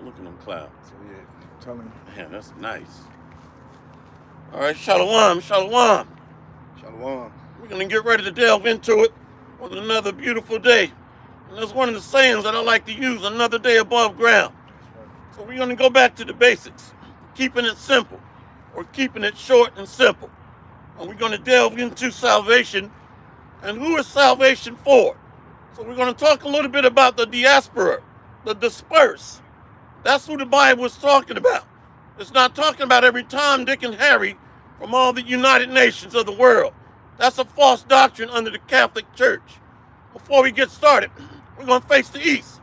Look at them clouds. So yeah, I'm telling you. Man, that's nice. All right, Shalom, Shalom. Shalom. We're going to get ready to delve into it with another beautiful day. And that's one of the sayings that I like to use, another day above ground. So we're going to go back to the basics, keeping it simple, or keeping it short and simple. And we're going to delve into salvation and who is salvation for. So we're going to talk a little bit about the diaspora, the dispersed. That's who the Bible is talking about. It's not talking about every Tom, Dick, and Harry from all the United Nations of the world. That's a false doctrine under the Catholic Church. Before we get started, we're going to face the east.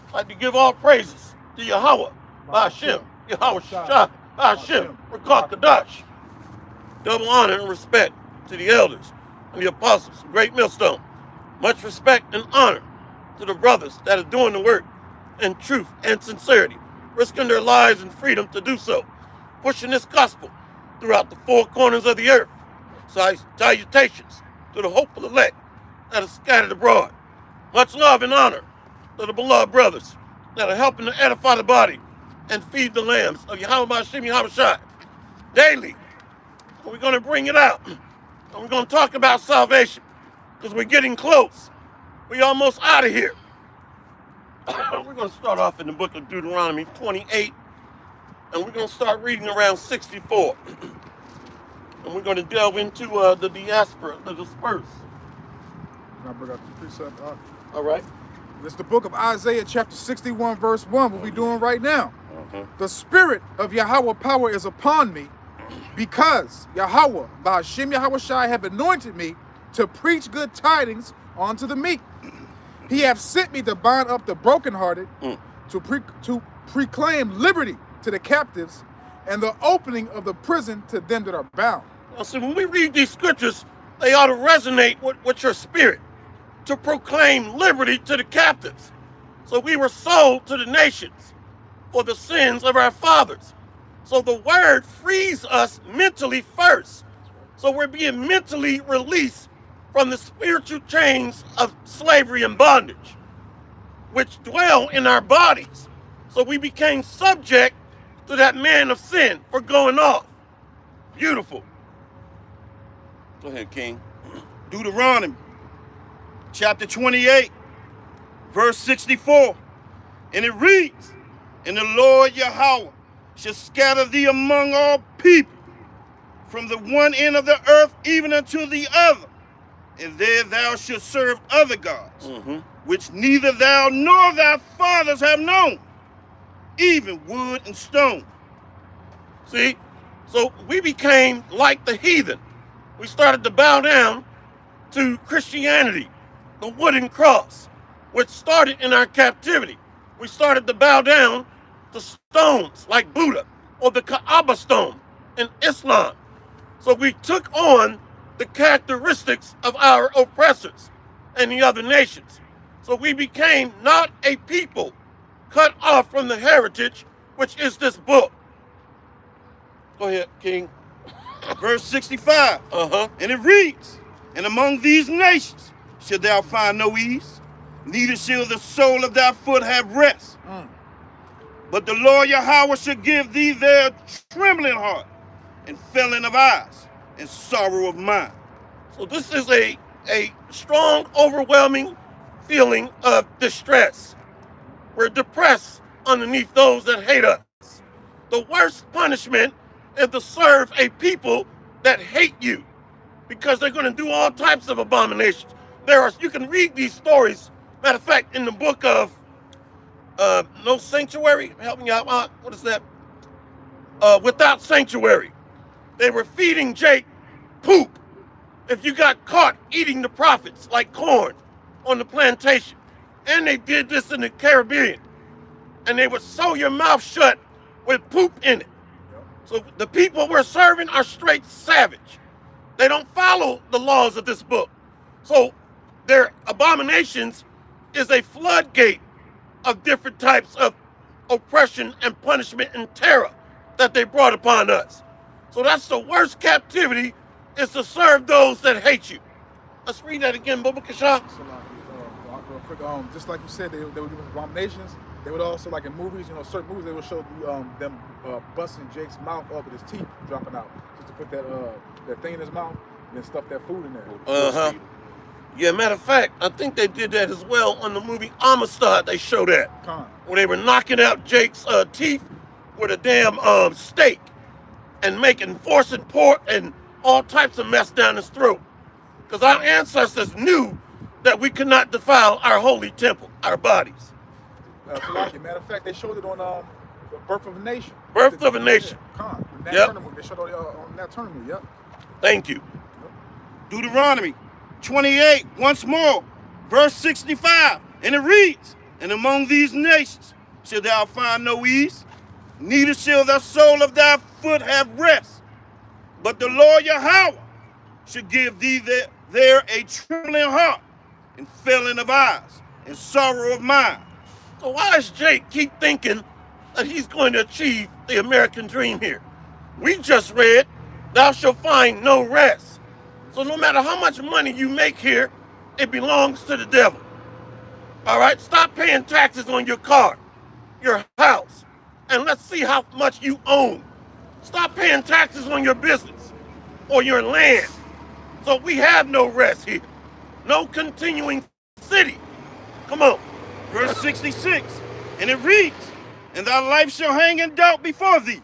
I'd like to give all praises to Yahweh, Ba'ashem, Yahweh Shah, Ba'ashem, Rakah Kadash. Double honor and respect to the elders and the apostles, great millstone. Much respect and honor to the brothers that are doing the work in truth and sincerity, risking their lives and freedom to do so, pushing this gospel throughout the four corners of the earth. Salutations to the hopeful elect that are scattered abroad. Much love and honor to the beloved brothers that are helping to edify the body and feed the lambs of Yahweh Ba'ashem Yahweh Shai daily. And we're going to bring it out. And we're going to talk about salvation because we're getting close. We're almost out of here. We're going to start off in the book of Deuteronomy 28, and we're going to start reading around 64. And we're going to delve into the diaspora, the dispersed. Can I bring up the precept? All right. It's the book of Isaiah, chapter 61, verse 1, what we're doing right now. Uh-huh. The spirit of Yahweh power is upon me, because Yahweh, Ba'ashem Yahweh Shai, have anointed me to preach good tidings unto the meek. He hath sent me to bind up the brokenhearted, to proclaim liberty to the captives, and the opening of the prison to them that are bound. Now, see, when we read these scriptures, they ought to resonate with your spirit, to proclaim liberty to the captives. So we were sold to the nations for the sins of our fathers. So the word frees us mentally first. So we're being mentally released from the spiritual chains of slavery and bondage, which dwell in our bodies. So we became subject to that man of sin for going off. Beautiful. Go ahead, King. Deuteronomy, chapter 28, verse 64. And it reads, And the Lord Yahweh shall scatter thee among all people, from the one end of the earth even unto the other. And there thou shalt serve other gods, which neither thou nor thy fathers have known, even wood and stone. See, so we became like the heathen. We started to bow down to Christianity, the wooden cross, which started in our captivity. We started to bow down to stones like Buddha or the Kaaba stone in Islam. So we took on the characteristics of our oppressors and the other nations. So we became not a people cut off from the heritage, which is this book. Go ahead, King. Verse 65. And it reads, And among these nations shalt thou find no ease, neither shall the sole of thy foot have rest. But the Lord Yahweh shall give thee their trembling heart, and failing of eyes, and sorrow of mind. So this is a strong, overwhelming feeling of distress. We're depressed underneath those that hate us. The worst punishment is to serve a people that hate you, because they're going to do all types of abominations. You can read these stories. Matter of fact, in the book of No Sanctuary, help me out, what is that? Without Sanctuary. They were feeding Jake poop if you got caught eating the prophets like corn on the plantation. And they did this in the Caribbean. And they would sew your mouth shut with poop in it. So the people we're serving are straight savage. They don't follow the laws of this book. So their abominations is a floodgate of different types of oppression and punishment and terror that they brought upon us. So that's the worst captivity, is to serve those that hate you. Let's read that again, Bubba Kasha. Real quick, just like you said, they were doing abominations. They would also, like in movies, you know, certain movies, they would show them busting Jake's mouth up with his teeth dropping out, just to put that thing in his mouth and then stuff that food in there. Uh-huh. Yeah, matter of fact, I think they did that as well on the movie Amistad. They showed that. When they were knocking out Jake's teeth with a damn steak and forcing pork and all types of mess down his throat. Because our ancestors knew that we could not defile our holy temple, our bodies. Matter of fact, they showed it on Birth of a Nation. Birth of a Nation. Yep. They showed it on that tournament, yep. Thank you. Deuteronomy 28, once more, verse 65. And it reads, and among these nations shall thou find no ease, neither shall the sole of thy foot have rest. But the Lord Yahweh shall give thee there a trembling heart, and failing of eyes, and sorrow of mind. So why does Jake keep thinking that he's going to achieve the American dream here? We just read, thou shalt find no rest. So no matter how much money you make here, it belongs to the devil. All right, stop paying taxes on your car, your house, and let's see how much you own. Stop paying taxes on your business or your land. So we have no rest here. No continuing city. Come on. Verse 66, and it reads, and thy life shall hang in doubt before thee.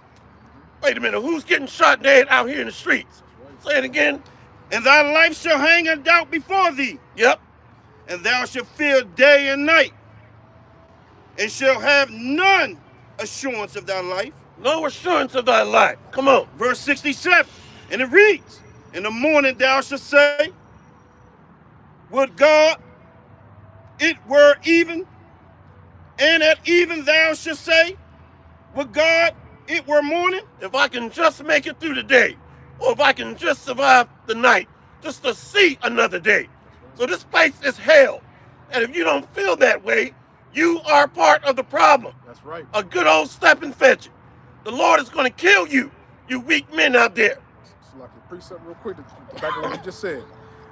Wait a minute, who's getting shot dead out here in the streets? Say it again. And thy life shall hang in doubt before thee. Yep. And thou shalt fear day and night, and shall have none assurance of thy life. No assurance of thy life. Come on. Verse 67, and it reads, in the morning thou shalt say, would God it were even, and at even thou shalt say, would God it were morning. If I can just make it through the day, or if I can just survive the night, just to see another day. So this place is hell. And if you don't feel that way, you are part of the problem. That's right. A good old step and fetch it. The Lord is going to kill you, you weak men out there. So like a precept real quick to back up what you just said.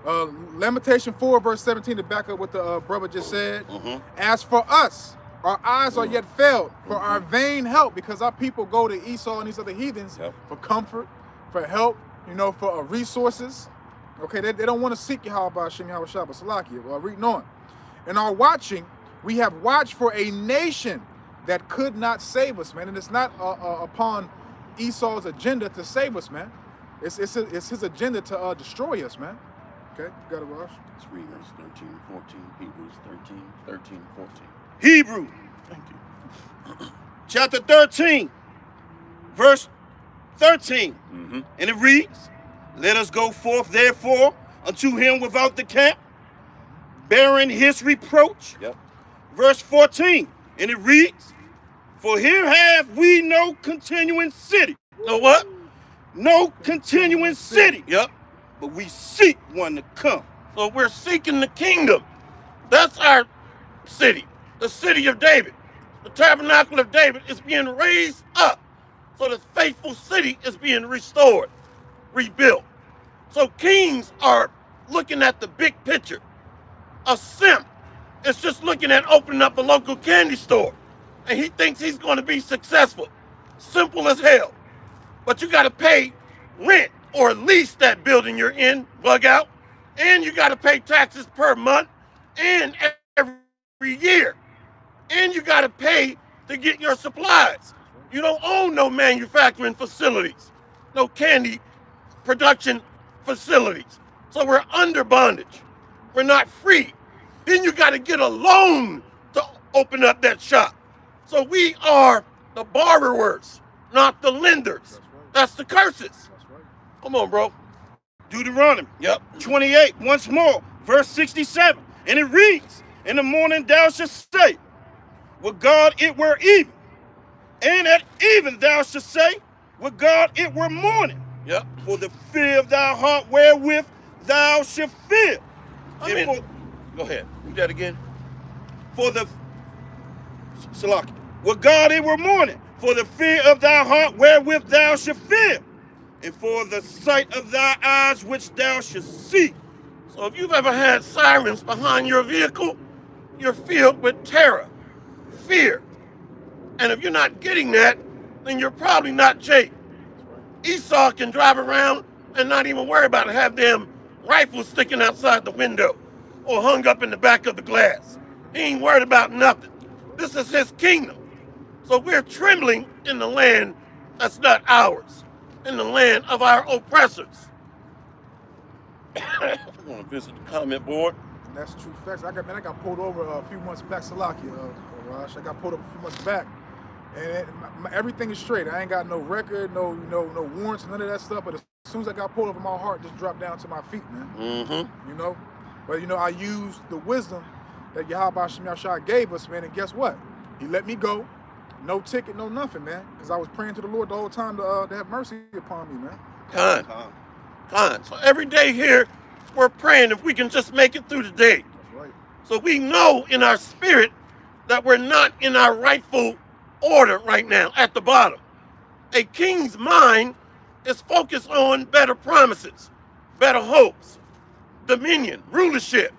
Lamentation 4, verse 17, to back up what the brother just said. As for us, our eyes are yet failed for our vain help, because our people go to Esau and these other heathens for comfort, for help, you know, for resources. Okay, they don't want to seek Yahweh Hashem Yahweh Shabbat Salakia. Well, reading on. In our watching, we have watched for a nation that could not save us, man. And it's not upon Esau's agenda to save us, man. It's his agenda to destroy us, man. Okay, you got it, Rosh? Let's read verse 13, 14, Hebrews 13, 14. Hebrew. Thank you. Chapter 13, verse 13. And it reads, let us go forth therefore unto him without the camp, bearing his reproach. Verse 14, and it reads, for here have we no continuing city. No what? No continuing city. But we seek one to come. So we're seeking the kingdom. That's our city, the city of David. The tabernacle of David is being raised up. So the faithful city is being restored, rebuilt. So kings are looking at the big picture. A simp is just looking at opening up a local candy store, and he thinks he's going to be successful. Simple as hell. But you got to pay rent or lease that building you're in, bug out, and you got to pay taxes per month and every year. And you got to pay to get your supplies. You don't own no manufacturing facilities, no candy production facilities. So we're under bondage. We're not free. Then you got to get a loan to open up that shop. So we are the borrowers, not the lenders. That's the curses. Come on, bro. Deuteronomy 28, once more, verse 67. And it reads, in the morning thou shalt say, would God it were even. And at even thou shalt say, would God it were morning. For the fear of thy heart wherewith thou shalt fear. Go ahead. Read that again. For the Salaki. Would God it were morning. For the fear of thy heart wherewith thou shalt fear. And for the sight of thy eyes which thou shalt see. So if you've ever had sirens behind your vehicle, you're filled with terror, fear. And if you're not getting that, then you're probably not Jake. Esau can drive around and not even worry about it, have them rifles sticking outside the window or hung up in the back of the glass. He ain't worried about nothing. This is his kingdom. So we're trembling in the land that's not ours, in the land of our oppressors. I want to visit the comment board. And that's true facts. I got pulled over a few months back, Salakia, Raj. I got pulled over a few months back, and everything is straight. I ain't got no record, no warrants, none of that stuff. But as soon as I got pulled over, my heart just dropped down to my feet, man. Mm-hmm. You know, but I used the wisdom that Yahweh Hashem Yahshua gave us, man. And guess what? He let me go. No ticket, no nothing, man. Because I was praying to the Lord the whole time to have mercy upon me, man. Con. So every day here, we're praying if we can just make it through the day. That's right. So we know in our spirit that we're not in our rightful order right now at the bottom. A king's mind is focused on better promises, better hopes, dominion, rulership,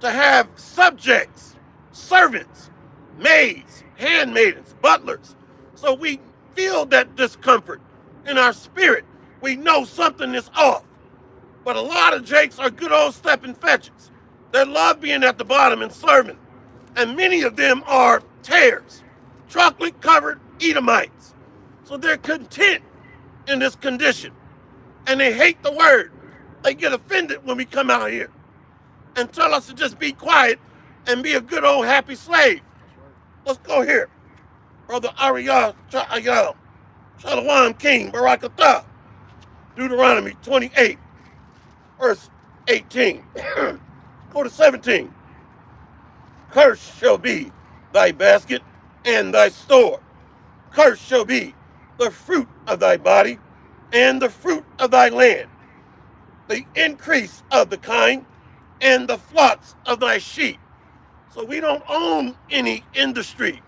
to have subjects, servants, maids, handmaidens, butlers. So we feel that discomfort in our spirit. We know something is off. But a lot of Jakes are good old stepping fetches. They love being at the bottom and serving. And many of them are tares, chocolate-covered Edomites. So they're content in this condition. And they hate the word. They get offended when we come out here and tell us to just be quiet and be a good old happy slave. Let's go here. Brother Ariyah Cha'ayah, Shalom King, Barakatah, Deuteronomy 28, verse 18. Go to 17. Cursed shall be thy basket and thy store. Cursed shall be the fruit of thy body and the fruit of thy land, the increase of the kind and the flocks of thy sheep. So we don't own any industry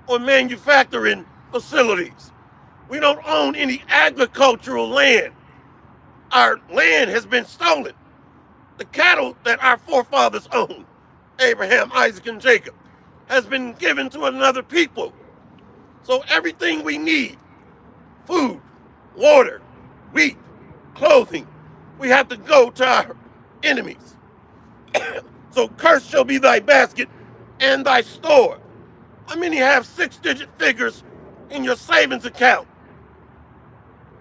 or manufacturing facilities. We don't own any agricultural land. Our land has been stolen. The cattle that our forefathers owned, Abraham, Isaac, and Jacob, has been given to another people. So everything we need, food, water, wheat, clothing, we have to go to our enemies. So cursed shall be thy basket and thy store. How many have 6-digit figures in your savings account?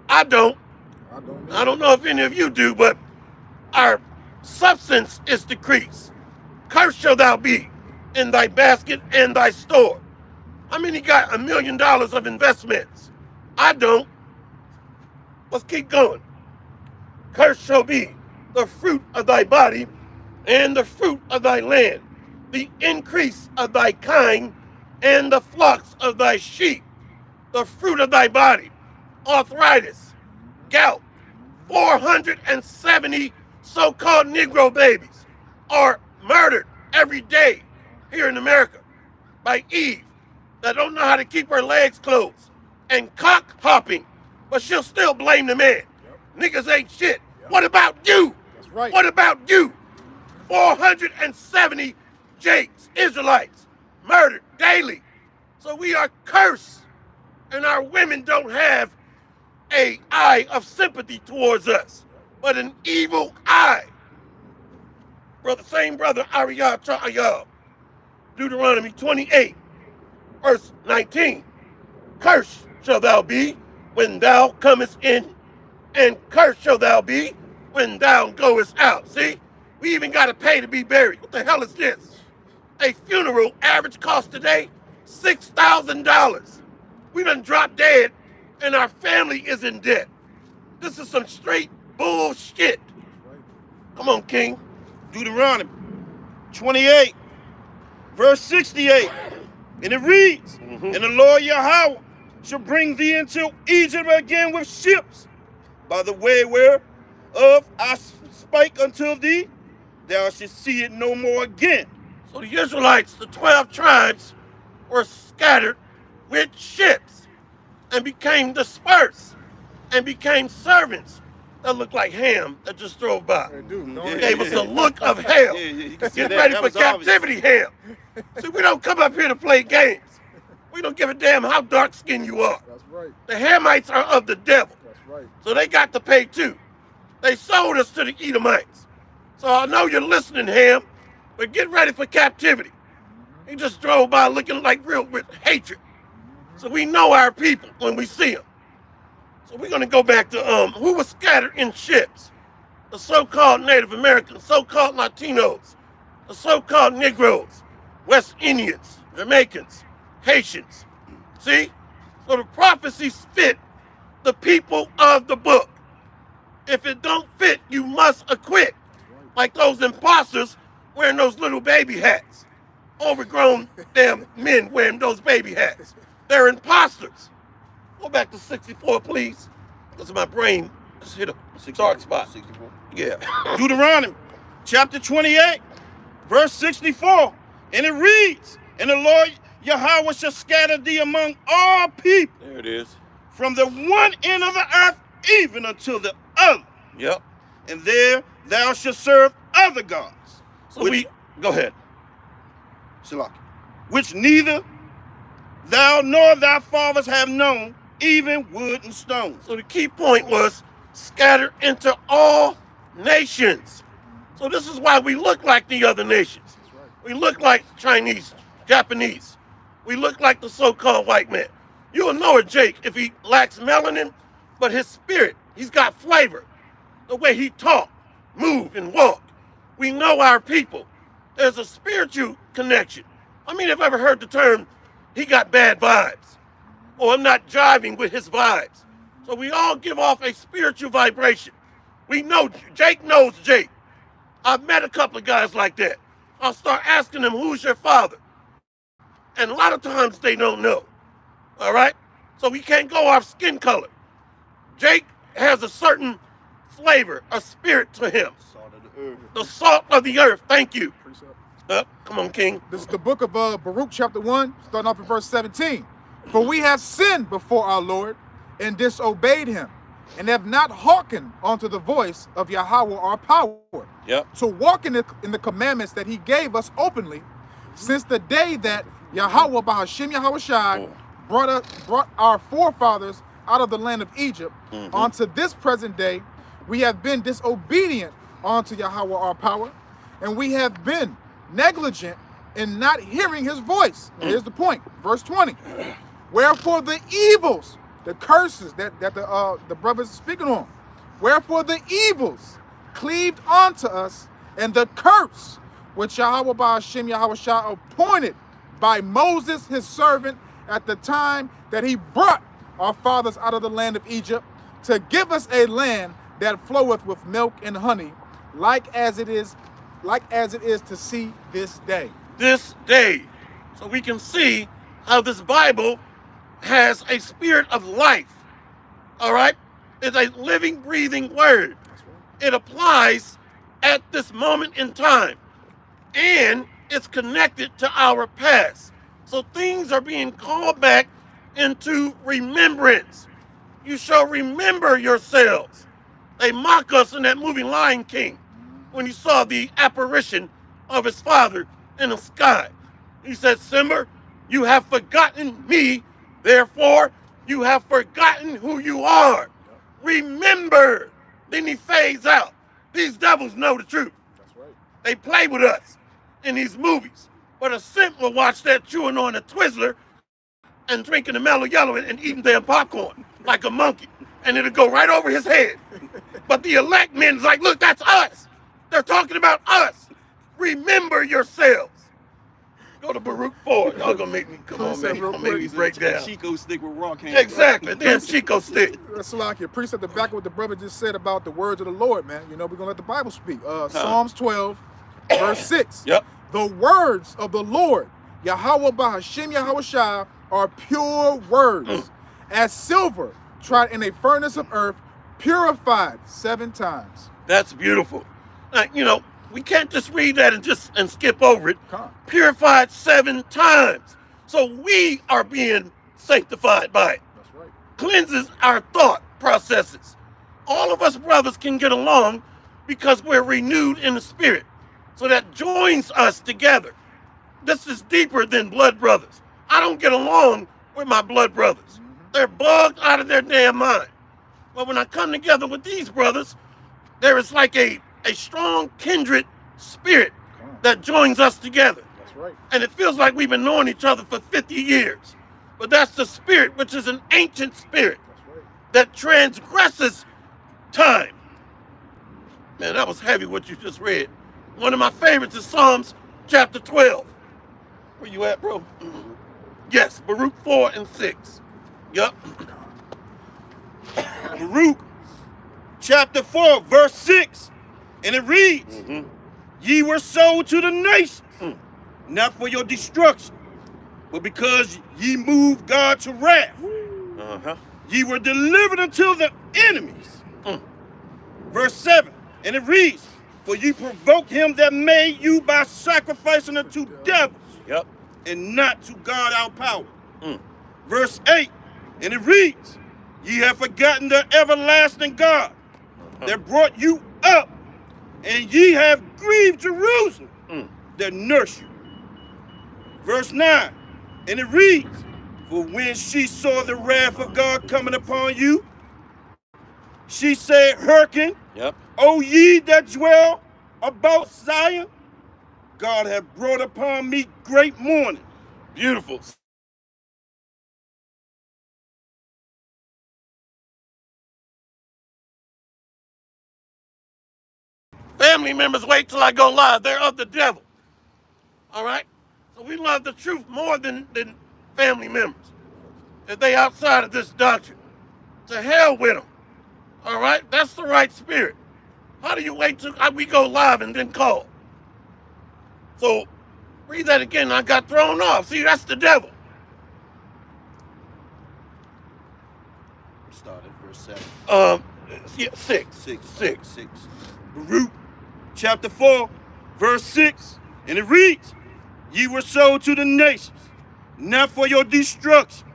I don't. I don't know if any of you do, but our substance is decreased. Cursed shall thou be in thy basket and thy store. How many got $1 million of investments? I don't. Let's keep going. Cursed shall be the fruit of thy body and the fruit of thy land, the increase of thy kind and the flocks of thy sheep, the fruit of thy body, arthritis, gout. 470 so-called Negro babies are murdered every day here in America by Eve that don't know how to keep her legs closed and cock hopping, but she'll still blame the man. Niggas ain't shit. What about you? That's right. What about you? 470 Jakes, Israelites, murdered daily. So we are cursed, and our women don't have an eye of sympathy towards us, but an evil eye. Same brother Ariyah Cha'ayah, Deuteronomy 28, verse 19. Cursed shall thou be when thou comest in, and cursed shall thou be when thou goest out. See, we even got to pay to be buried. What the hell is this? A funeral average cost today, $6,000. We done dropped dead and our family is in debt. This is some straight bullshit. Come on, King. Deuteronomy 28, verse 68. And it reads, And the Lord Yahweh shall bring thee into Egypt again with ships, by the way whereof I spake unto thee, thou shalt see it no more again. So the Israelites, the 12 tribes, were scattered with ships and became dispersed and became servants that looked like Ham that just drove by. They do, don't Yeah. they? Gave us a look of hell. You can see Get that. ready That for was obvious. captivity, Ham. See, we don't come up here to play games. We don't give a damn how dark skinned you are. That's right. The Hamites are of the devil. That's right. So they got to pay too. They sold us to the Edomites. So I know you're listening, Ham, but get ready for captivity. He just drove by looking like real with hatred. So we know our people when we see them. So we're gonna go back to who was scattered in ships. The so-called Native Americans, so-called Latinos, the so-called Negroes, West Indians, Jamaicans, Haitians. See? So the prophecies fit the people of the book. If it don't fit, you must acquit. Like those imposters wearing those little baby hats. Overgrown damn men wearing those baby hats. They're imposters. Go back to 64, please. Because my brain just hit a dark spot. 64. Yeah. Deuteronomy chapter 28, verse 64. And it reads, and the Lord Yahweh shall scatter thee among all people, There it is. from the one end of the earth even unto the other. Yep. And there thou shalt serve other gods. So we go ahead. Shalaki, which neither thou nor thy fathers have known, even wood and stone. So the key point was scattered into all nations. So this is why we look like the other nations. That's right. We look like Chinese, Japanese. We look like the so-called white man. You will know a Jake if he lacks melanin, but his spirit, he's got flavor. The way he talk, move, and walk. We know our people. There's a spiritual connection. I mean, have you ever heard the term, he got bad vibes, or I'm not jiving with his vibes. So we all give off a spiritual vibration. We know, Jake knows Jake. I've met a couple of guys like that. I'll start asking them, who's your father? And a lot of times they don't know, all right? So we can't go off skin color. Jake has a certain flavor, a spirit to him. Salt of the earth. The salt of the earth, thank you. Precept. Come on, King. This is the book of Baruch chapter 1, starting off in verse 17. For we have sinned before our Lord and disobeyed him, and have not hearkened unto the voice of Yahweh our power, Yep. to walk in the commandments that he gave us openly, since the day that Yahweh Bahashim Yahushai brought our forefathers out of the land of Egypt, unto this present day, we have been disobedient unto Yahweh our power, and we have been negligent in not hearing his voice. And here's the point, verse 20. Wherefore the evils, the curses that the brothers are speaking on, wherefore the evils cleaved unto us, and the curse which Yahweh Bahashim Yahushai appointed by Moses his servant at the time that he brought our fathers out of the land of Egypt, to give us a land that floweth with milk and honey, like as it is to see this day. This day. So we can see how this Bible has a spirit of life. All right? It's a living, breathing word. It applies at this moment in time. And it's connected to our past. So things are being called back into remembrance. You shall remember yourselves. They mock us in that movie Lion King when he saw the apparition of his father in the sky. He said, Simba, you have forgotten me, therefore you have forgotten who you are. Remember. Then he fades out. These devils know the truth. That's right. They play with us in these movies. But a simp will watch that chewing on a Twizzler and drinking the Mellow Yellow and eating damn popcorn like a monkey. And it'll go right over his head. But the elect men's like, look, that's us. They're talking about us. Remember yourselves. Go to Baruch 4. Y'all gonna make me, come on, man. You're gonna make me break down. Chico stick with rock hands. Exactly. Damn Chico stick. That's like your precept to back what the brother just said about the words of the Lord, man. You know, we're gonna let the Bible speak. Psalms 12, verse 6. Yep. The words of the Lord, Yahweh Bahashim Yahushai, are pure words, as silver tried in a furnace of earth, purified 7 times. That's beautiful. You know, we can't just read that and skip over it. Come on. Purified 7 times. So we are being sanctified by it. That's right. Cleanses our thought processes. All of us brothers can get along because we're renewed in the spirit. So that joins us together. This is deeper than blood brothers. I don't get along with my blood brothers. They're bugged out of their damn mind. But when I come together with these brothers, there is like a strong kindred spirit that joins us together. That's right. And it feels like we've been knowing each other for 50 years. But that's the spirit, which is an ancient spirit That's right. that transgresses time. Man, that was heavy what you just read. One of my favorites is Psalms chapter 12. Where you at, bro? Yes, Baruch 4 and 6. Yup. Baruch chapter 4, verse 6. And it reads, Ye were sold to the nations, not for your destruction, but because ye moved God to wrath. Ye were delivered unto the enemies. Verse 7. And it reads, For ye provoked him that made you by sacrificing unto devils, Yep. and not to God our power. Verse 8. And it reads, Ye have forgotten the everlasting God that brought you up, and ye have grieved Jerusalem that nursed you. Verse 9. And it reads, For when she saw the wrath of God coming upon you, she said, Hearken, Yep. O ye that dwell about Zion, God hath brought upon me great mourning. Beautiful. Family members wait till I go live. They're of the devil. All right? So we love the truth more than family members. If they outside of this doctrine, to hell with them. All right? That's the right spirit. How do you wait till we go live and then call? So read that again. I got thrown off. See, that's the devil. Start at verse 7. Yeah, 6. 6. Baruch chapter 4, verse 6. And it reads, Ye were sold to the nations, not for your destruction,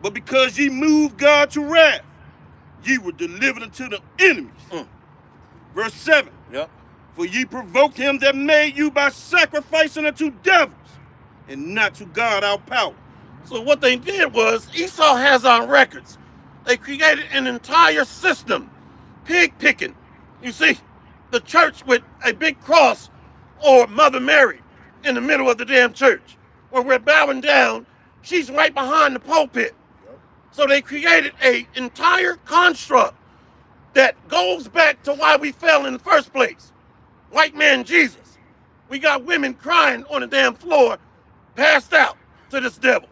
but because ye moved God to wrath, ye were delivered unto the enemies. Verse 7. Yep. For ye provoked him that made you by sacrificing unto devils, and not to God our power. So what they did was, Esau has on records, they created an entire system, pig picking. You see, the church with a big cross or Mother Mary in the middle of the damn church. When we're bowing down, she's right behind the pulpit. So they created an entire construct that goes back to why we fell in the first place. White man Jesus. We got women crying on the damn floor, passed out to this devil.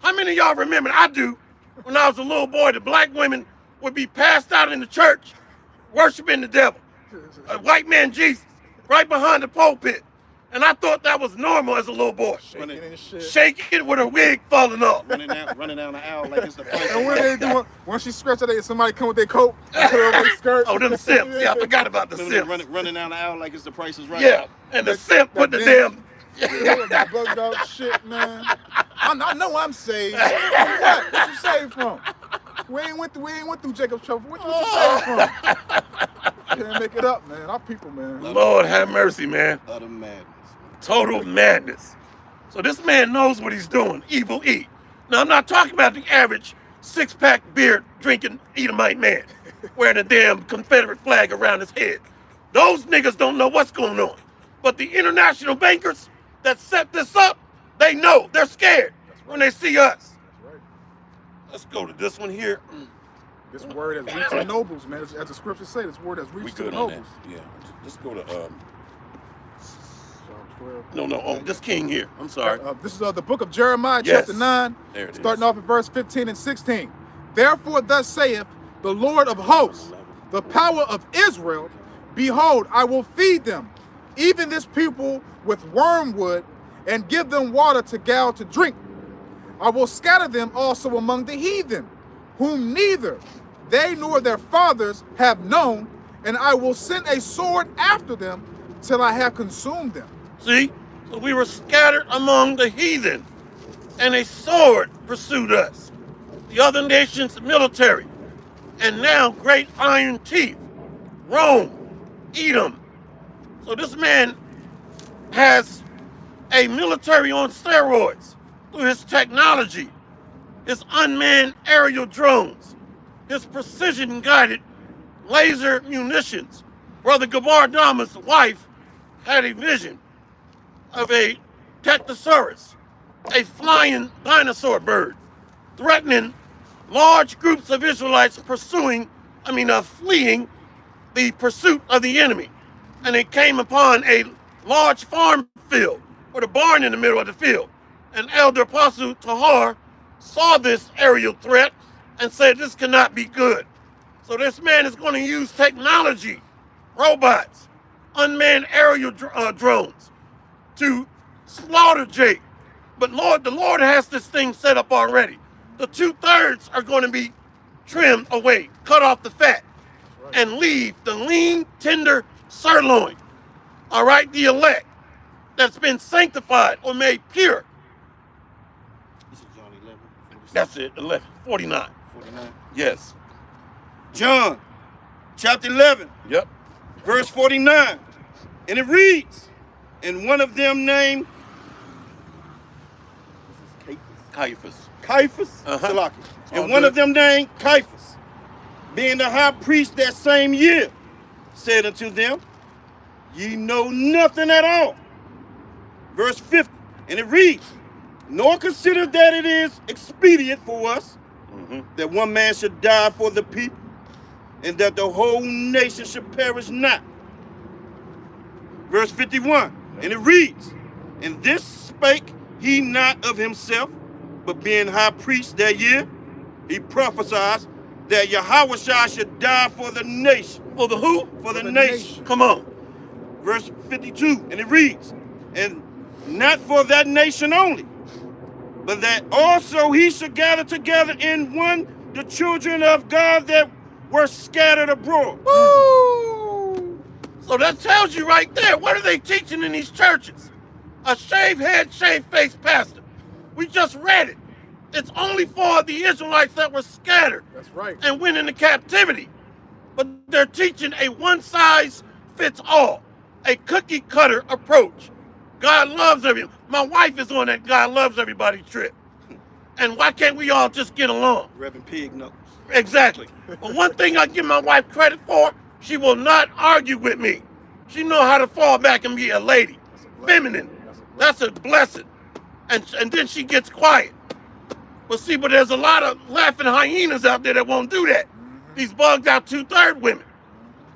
How many of y'all remember? I do. When I was a little boy, the black women would be passed out in the church, worshiping the devil. A white man Jesus, right behind the pulpit. And I thought that was normal as a little boy. Shaking and shit. Shaking with her wig falling off. Running down the aisle like it's the place. And what they do once she stretch it, somebody come with their coat and put it over their skirt. Oh, them simps. Yeah, I forgot about the simps. Running down the aisle like it's the Price is Right. Yeah, and the simp put the damn... That bugged out shit, man. I know I'm saved. What? What you saved from? We ain't went through Jacob's trouble. What you saved from? Can't make it up, man. Our people, man. Lord have mercy, man. Utter madness. Total madness. So this man knows what he's doing. Evil E. Now, I'm not talking about the average six-pack beer drinking Edomite man wearing a damn Confederate flag around his head. Those niggas don't know what's going on. But the international bankers that set this up, they know. They're scared when they see us. That's right. Let's go to this one here. This word has reached the nobles, man. As the scriptures say, this word has We reached the good on that. nobles. Yeah. Let's go to Psalm 12. no, this king here. I'm sorry. This is the book of Jeremiah, Yes. chapter 9, There it starting is. off at verse 15 and 16. Therefore thus saith the Lord of hosts, the power of Israel, behold, I will feed them, even this people with wormwood, and give them water to gall to drink. I will scatter them also among the heathen, whom neither they nor their fathers have known, and I will send a sword after them till I have consumed them. See? So we were scattered among the heathen, and a sword pursued us. The other nations' military, and now great iron teeth. Rome, Edom. So this man has a military on steroids through his technology. his unmanned aerial drones, his precision-guided laser munitions. Brother Gabar Dama's wife had a vision of a Tectosaurus, a flying dinosaur bird, threatening large groups of Israelites fleeing the pursuit of the enemy. And they came upon a large farm field with a barn in the middle of the field. And Elder Apostle Tahar saw this aerial threat and said, this cannot be good. So this man is going to use technology, robots, unmanned aerial drones to slaughter Jake. But the Lord has this thing set up already. The 2/3 are going to be trimmed away, cut off the fat, and leave the lean, tender sirloin. All right, the elect that's been sanctified or made pure. This is John 11. 46, That's it, 49. 49. Yes. John chapter 11, Yep. verse 49. And it reads, and one of them named, this is Caiaphas. Caiaphas, Uh-huh. Salaki. All And one good. of them named Caiaphas, being the high priest that same year, said unto them, ye know nothing at all. Verse 50, and it reads, nor consider that it is expedient for us that one man should die for the people, and that the whole nation should perish not. Verse 51, and it reads, and this spake he not of himself, but being high priest that year, he prophesied that Yahushua should die for the nation. For the who? For the the nation. nation. Come on. Verse 52, and it reads, and not for that nation only, but that also he should gather together in one the children of God that were scattered abroad. Woo! So that tells you right there, what are they teaching in these churches? A shaved head, shaved face pastor. We just read it. It's only for the Israelites that were scattered That's right. and went into captivity. But they're teaching a one-size-fits-all, a cookie-cutter approach. God loves everyone. My wife is on that God loves everybody trip. And why can't we all just get along? Reverend Pig Knuckles. Exactly. But one thing I give my wife credit for, she will not argue with me. She know how to fall back and be a lady, feminine. That's a blessing. And then she gets quiet. But see, but there's a lot of laughing hyenas out there that won't do that. These bugged out 2/3 women.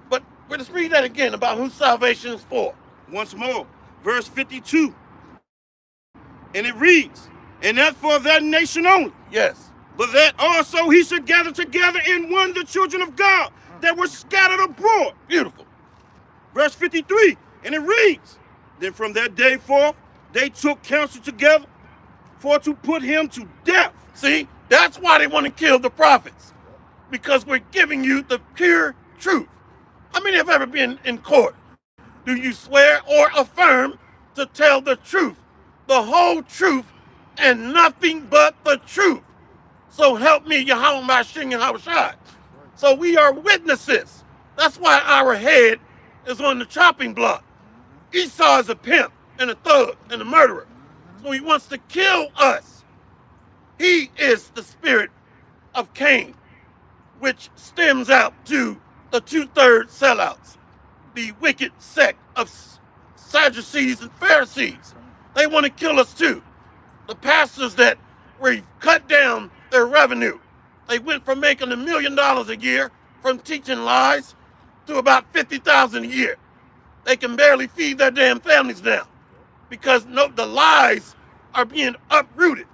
But let's read that again about who salvation is for. Once more, verse 52. And it reads, and not for that nation only, Yes. but that also he should gather together in one the children of God that were scattered abroad. Beautiful. Verse 53, and it reads, then from that day forth they took counsel together for to put him to death. See, that's why they want to kill the prophets. Because we're giving you the pure truth. How many have ever been in court? Do you swear or affirm to tell the truth, the whole truth, and nothing but the truth? So help me, Yahweh Mashiach Yahushua. So we are witnesses. That's why our head is on the chopping block. Esau is a pimp and a thug and a murderer. So he wants to kill us. He is the spirit of Cain, which stems out to the 2/3 sellouts, the wicked sect of Sadducees and Pharisees. They want to kill us too. The pastors that we cut down their revenue. They went from making $1 million a year from teaching lies to about $50,000 a year. They can barely feed their damn families now because the lies are being uprooted.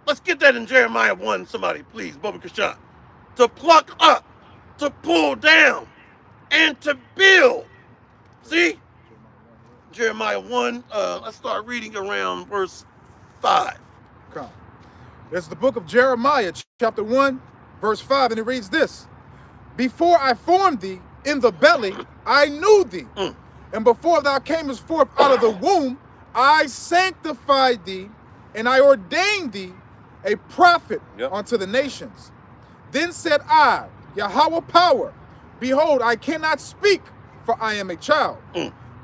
Let's get that in Jeremiah 1, somebody, please, Baba Kashan. To pluck up, to pull down, and to build. See? Jeremiah 1, let's start reading around verse 5. Come. It's the book of Jeremiah, chapter 1, verse 5, and it reads this. Before I formed thee in the belly, I knew thee. And before thou camest forth out of the womb, I sanctified thee, and I ordained thee a prophet unto the nations. Then said I, Yahweh power, behold, I cannot speak, for I am a child.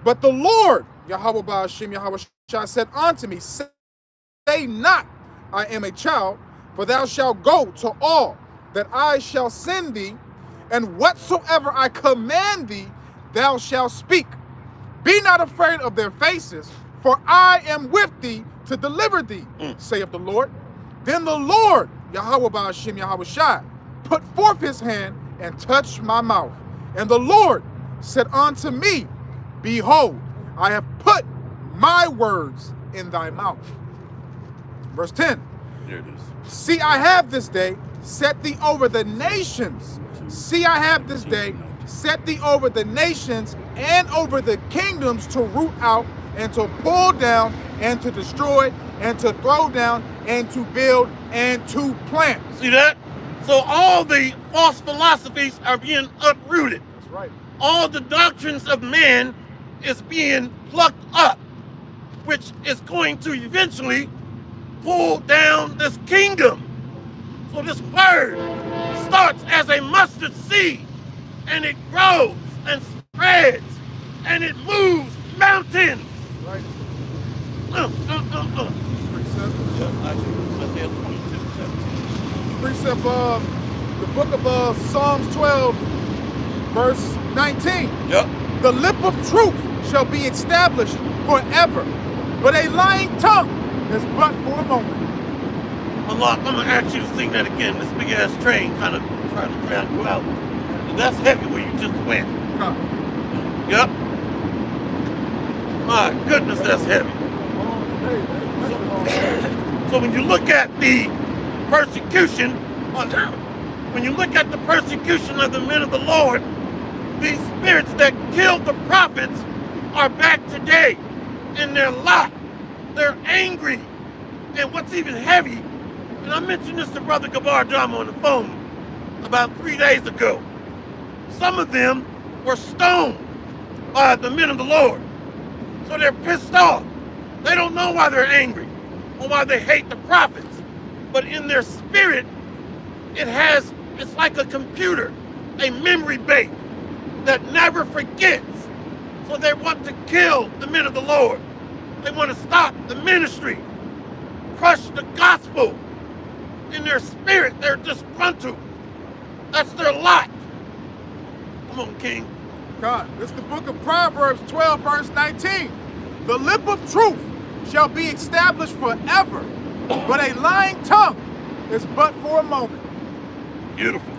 But the Lord, Yahweh Ba'ashem, Yahweh Shai, said unto me, say not, I am a child, For thou shalt go to all that I shall send thee, and whatsoever I command thee, thou shalt speak. Be not afraid of their faces, for I am with thee to deliver thee, saith the Lord. Then the Lord, Yahweh Ba'ashem Yahweh Shai, put forth his hand and touched my mouth. And the Lord said unto me, Behold, I have put my words in thy mouth. Verse 10. There it is. See, I have this day set thee over the nations. See, I have this day set thee over the nations and over the kingdoms to root out and to pull down and to destroy and to throw down and to build and to plant. See that? So all the false philosophies are being uprooted. That's right. All the doctrines of man is being plucked up, which is going to eventually pull down this kingdom. So this word starts as a mustard seed, and it grows and spreads, and it moves mountains. Right. Precept. Precept. Yeah, actually, Isaiah 22:17. Precept of the book of Psalms 12, verse 19. Yep. The lip of truth shall be established forever, but a lying tongue is but for a moment. Allah, I'm gonna ask you to sing that again. This big ass train kind of trying to drag you out. And that's heavy where you just went. Come. Yep. My goodness, that's heavy. So when you look at the persecution, when you look at the persecution of the men of the Lord, these spirits that killed the prophets are back today, and they're locked. They're angry. And what's even heavy, and I mentioned this to Brother Gabar Dama on the phone about 3 days ago. Some of them were stoned by the men of the Lord. So they're pissed off. They don't know why they're angry or why they hate the prophets. But in their spirit, it's like a computer, a memory bank that never forgets. So they want to kill the men of the Lord. They want to stop the ministry, crush the gospel. In their spirit, they're disgruntled. That's their lot. Come on, King. God, this is the book of Proverbs 12, verse 19. The lip of truth shall be established forever, but a lying tongue is but for a moment. Beautiful.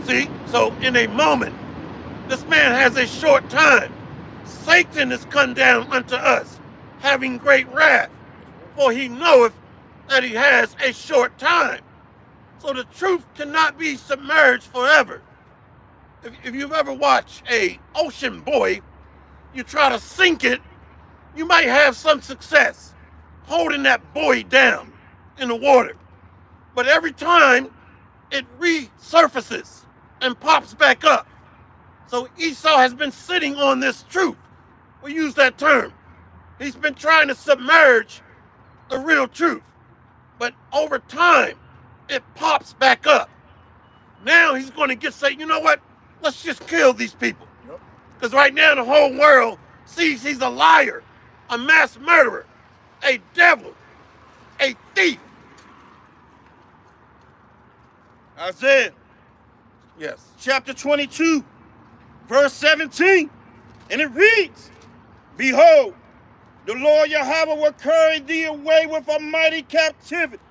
See, so in a moment, this man has a short time. Satan is come down unto us, having great wrath, for he knoweth that he has a short time. So the truth cannot be submerged forever. If you've ever watched a ocean buoy, you try to sink it, you might have some success holding that buoy down in the water. But every time it resurfaces and pops back up. So Esau has been sitting on this truth. We use that term. He's been trying to submerge the real truth. But over time, it pops back up. Now he's going to say, you know what? Let's just kill these people. Because right now the whole world sees he's a liar, a mass murderer, a devil, a thief. Isaiah, Yes. chapter 22, verse 17. And it reads, Behold, the Lord Yahweh will carry thee away with a mighty captivity,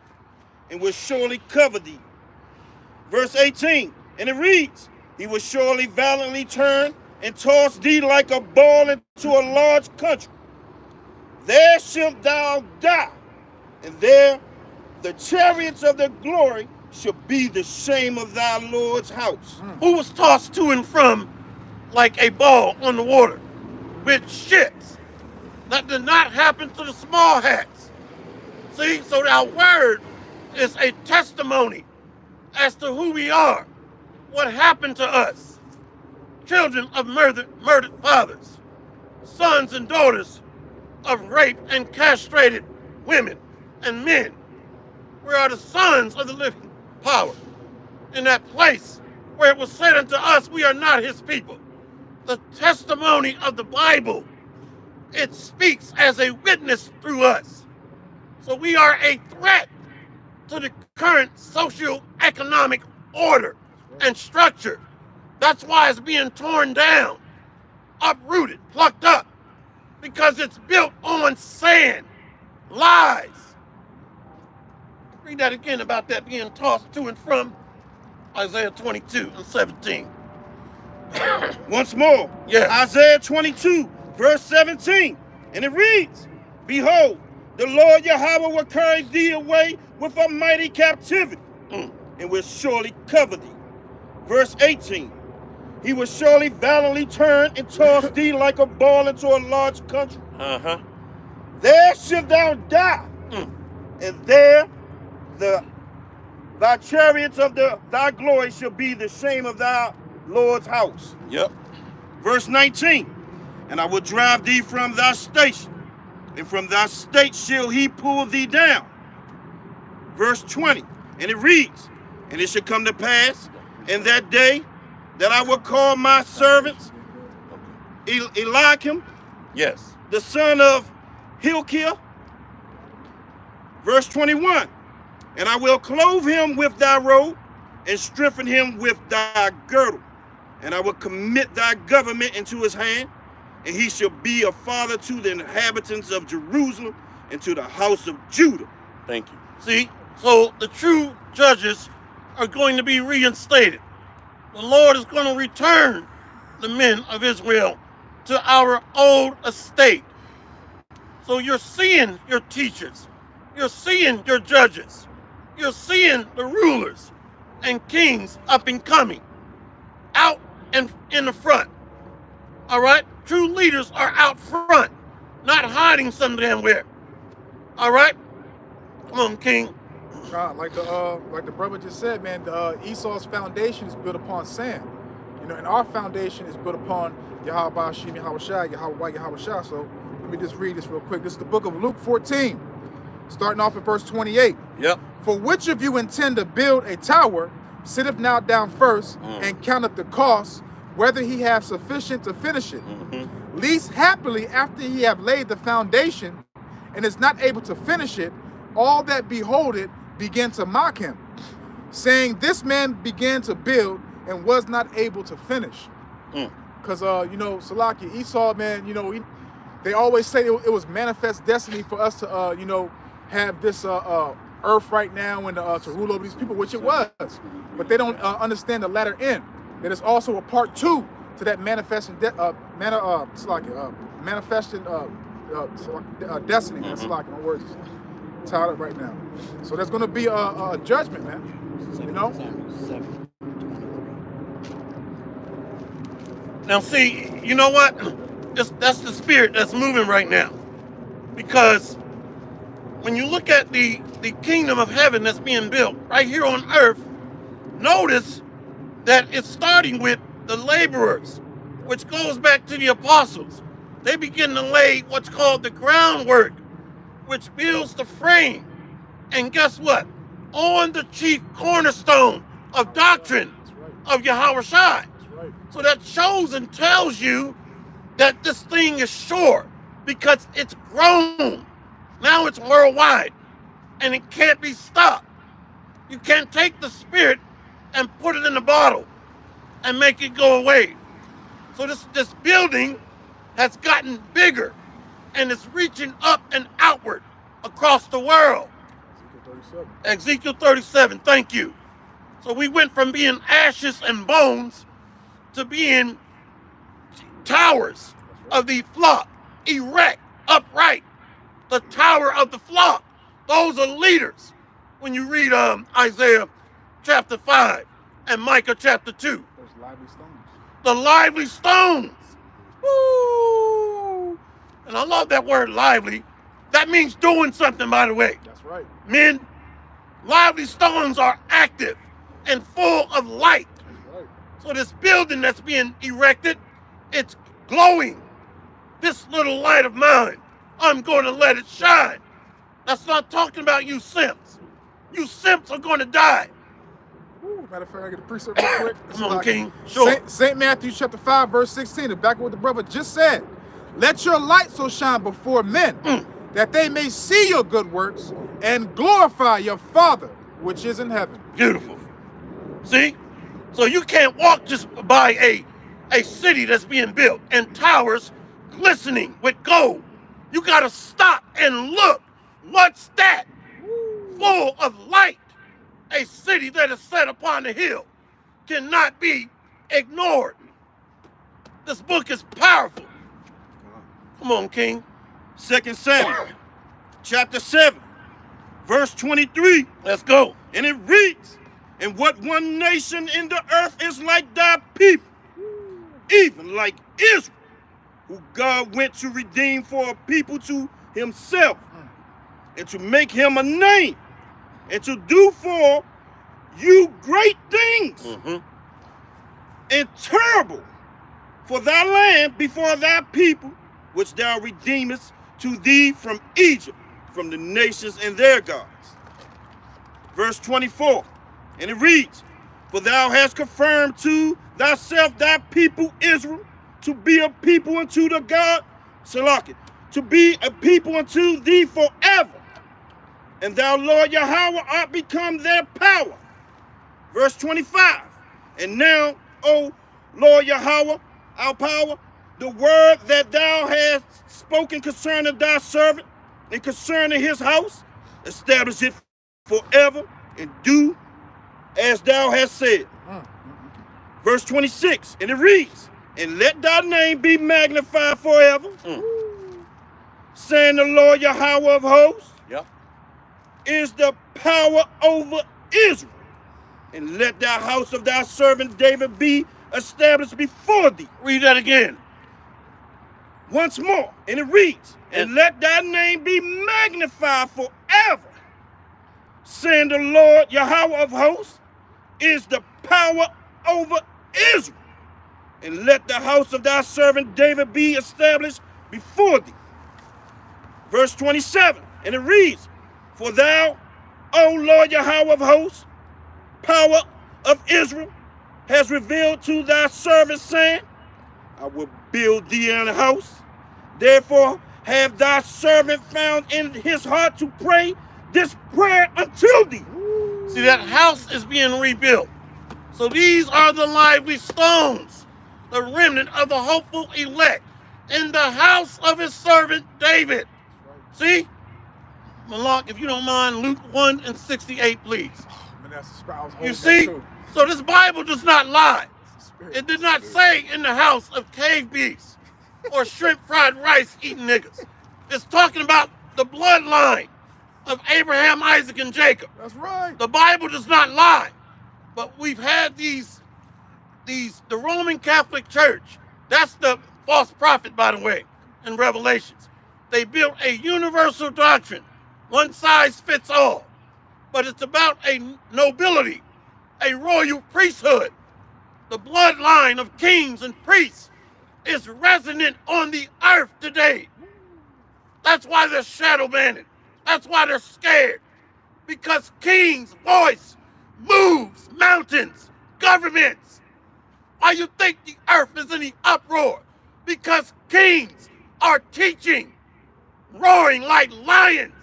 and will surely cover thee. Verse 18, and it reads, He will surely valiantly turn and toss thee like a ball into a large country. There shalt thou die, and there the chariots of the glory shall be the shame of thy Lord's house. Who was tossed to and from like a ball on the water with ships. That did not happen to the small hats. See, so our word is a testimony as to who we are, what happened to us. Children of murdered fathers, sons and daughters of raped and castrated women and men. We are the sons of the living power. In that place where it was said unto us, we are not his people. The testimony of the Bible, it speaks as a witness through us. So we are a threat to the current socio-economic order and structure. That's why it's being torn down, uprooted, plucked up, because it's built on sand, lies. Read that again about that being tossed to and from Isaiah 22 and 17. Once more, Yes. Isaiah 22, verse 17. And it reads, Behold, the Lord Yahweh will carry thee away with a mighty captivity, and will surely cover thee. Verse 18. He will surely valiantly turn and toss thee like a ball into a large country. There shalt thou die, and there thy chariots of thy glory shall be the shame of thy Lord's house. Yep. Verse 19. And I will drive thee from thy station, and from thy state shall he pull thee down. Verse 20. And it reads, And it shall come to pass in that day that I will call my servants Eliakim, Yes. the son of Hilkiah. Verse 21. And I will clothe him with thy robe, and strengthen him with thy girdle. And I will commit thy government into his hand, and he shall be a father to the inhabitants of Jerusalem and to the house of Judah. Thank you. See, so the true judges are going to be reinstated. The Lord is going to return the men of Israel to our old estate. So you're seeing your teachers, you're seeing your judges, you're seeing the rulers and kings up and coming, out and in the front. All right? True leaders are out front, not hiding some damn where. All right? Come on, King. Like the brother just said, man, Esau's foundation is built upon sand. You know, and our foundation is built upon Yahweh Ba'ashim, Yahweh Shai, Yahweh Yahweh Shai. So let me just read this real quick. This is the book of Luke 14, starting off at verse 28. Yep. For which of you intend to build a tower, sitteth now down first, and counteth the cost, whether he have sufficient to finish it. Least happily after he have laid the foundation, and is not able to finish it, all that behold it begin to mock him, saying, This man began to build and was not able to finish. Because, you know, Salaki, Esau, man, you know, they always say it was manifest destiny for us to, you know, have this earth right now and to rule over these people, which it was. But they don't understand the latter end. That it's also a part two to that manifesting manifesting destiny. That's like my words tied up right now. So there's going to be a judgment, man. You know. Now, see, you know what? That's the spirit that's moving right now. Because when you look at the kingdom of heaven that's being built right here on earth, notice that it's starting with the laborers, which goes back to the apostles. They begin to lay what's called the groundwork, which builds the frame. And guess what? On the chief cornerstone of doctrine of Yahweh Shai. So that shows and tells you that this thing is sure because it's grown. Now it's worldwide and it can't be stopped. You can't take the spirit and put it in a bottle and make it go away. So this building has gotten bigger and it's reaching up and outward across the world. Ezekiel 37, thank you. So we went from being ashes and bones to being towers of the flock, erect, upright. The tower of the flock. Those are leaders. When you read Isaiah chapter 5 and Micah chapter 2. Those lively stones. The lively stones. Woo! And I love that word lively. That means doing something, by the way. That's right. Men, lively stones are active and full of light. That's right. So this building that's being erected, it's glowing. This little light of mine, I'm going to let it shine. That's not talking about you simps. You simps are going to die. Ooh, matter of fact, I get a precept real quick. Come on, King. Sure. St. Matthew chapter 5, verse 16, back what the brother just said. Let your light so shine before men, that they may see your good works and glorify your Father which is in heaven. Beautiful. See? So you can't walk just by a city that's being built and towers glistening with gold. You got to stop and look. What's that? Full of light. A city that is set upon a hill cannot be ignored. This book is powerful. Come on, King. 2 Samuel, chapter 7, verse 23. Let's go. And it reads, and what one nation in the earth is like thy people, even like Israel, who God went to redeem for a people to himself, and to make him a name, and to do for you great things, and terrible for thy land before thy people, which thou redeemest to thee from Egypt, from the nations and their gods. Verse 24, and it reads, for thou hast confirmed to thyself thy people Israel, to be a people unto the God, Salaki, to be a people unto thee forever. And thou, Lord Yahweh, art become their power. Verse 25, and now, O Lord Yahweh, our power, the word that thou hast spoken concerning thy servant and concerning his house, establish it forever and do as thou hast said. Verse 26, and it reads, and let thy name be magnified forever, saying the Lord Yahweh of hosts is the power over Israel. And let thy house of thy servant David be established before thee. Read that again. Once more, and it reads, and let thy name be magnified forever, saying the Lord Yahweh of hosts is the power over Israel. And let the house of thy servant David be established before thee. Verse 27, and it reads, for thou, O Lord Yahweh of hosts, power of Israel, has revealed to thy servant, saying, I will build thee an house. Therefore have thy servant found in his heart to pray this prayer unto thee. See, that house is being rebuilt. So these are the lively stones, the remnant of the hopeful elect in the house of his servant David. See? Malak, if you don't mind, Luke 1 and 68, please. You see? So this Bible does not lie. It did not say in the house of cave beasts or shrimp fried rice eating niggas. It's talking about the bloodline of Abraham, Isaac, and Jacob. That's right. The Bible does not lie. But we've had the Roman Catholic Church, that's the false prophet, by the way, in Revelations. They built a universal doctrine, one size fits all. But it's about a nobility, a royal priesthood. The bloodline of kings and priests is resonant on the earth today. That's why they're shadow banded. That's why they're scared. Because king's voice moves mountains, governments. Why you think the earth is in the uproar? Because kings are teaching, roaring like lions.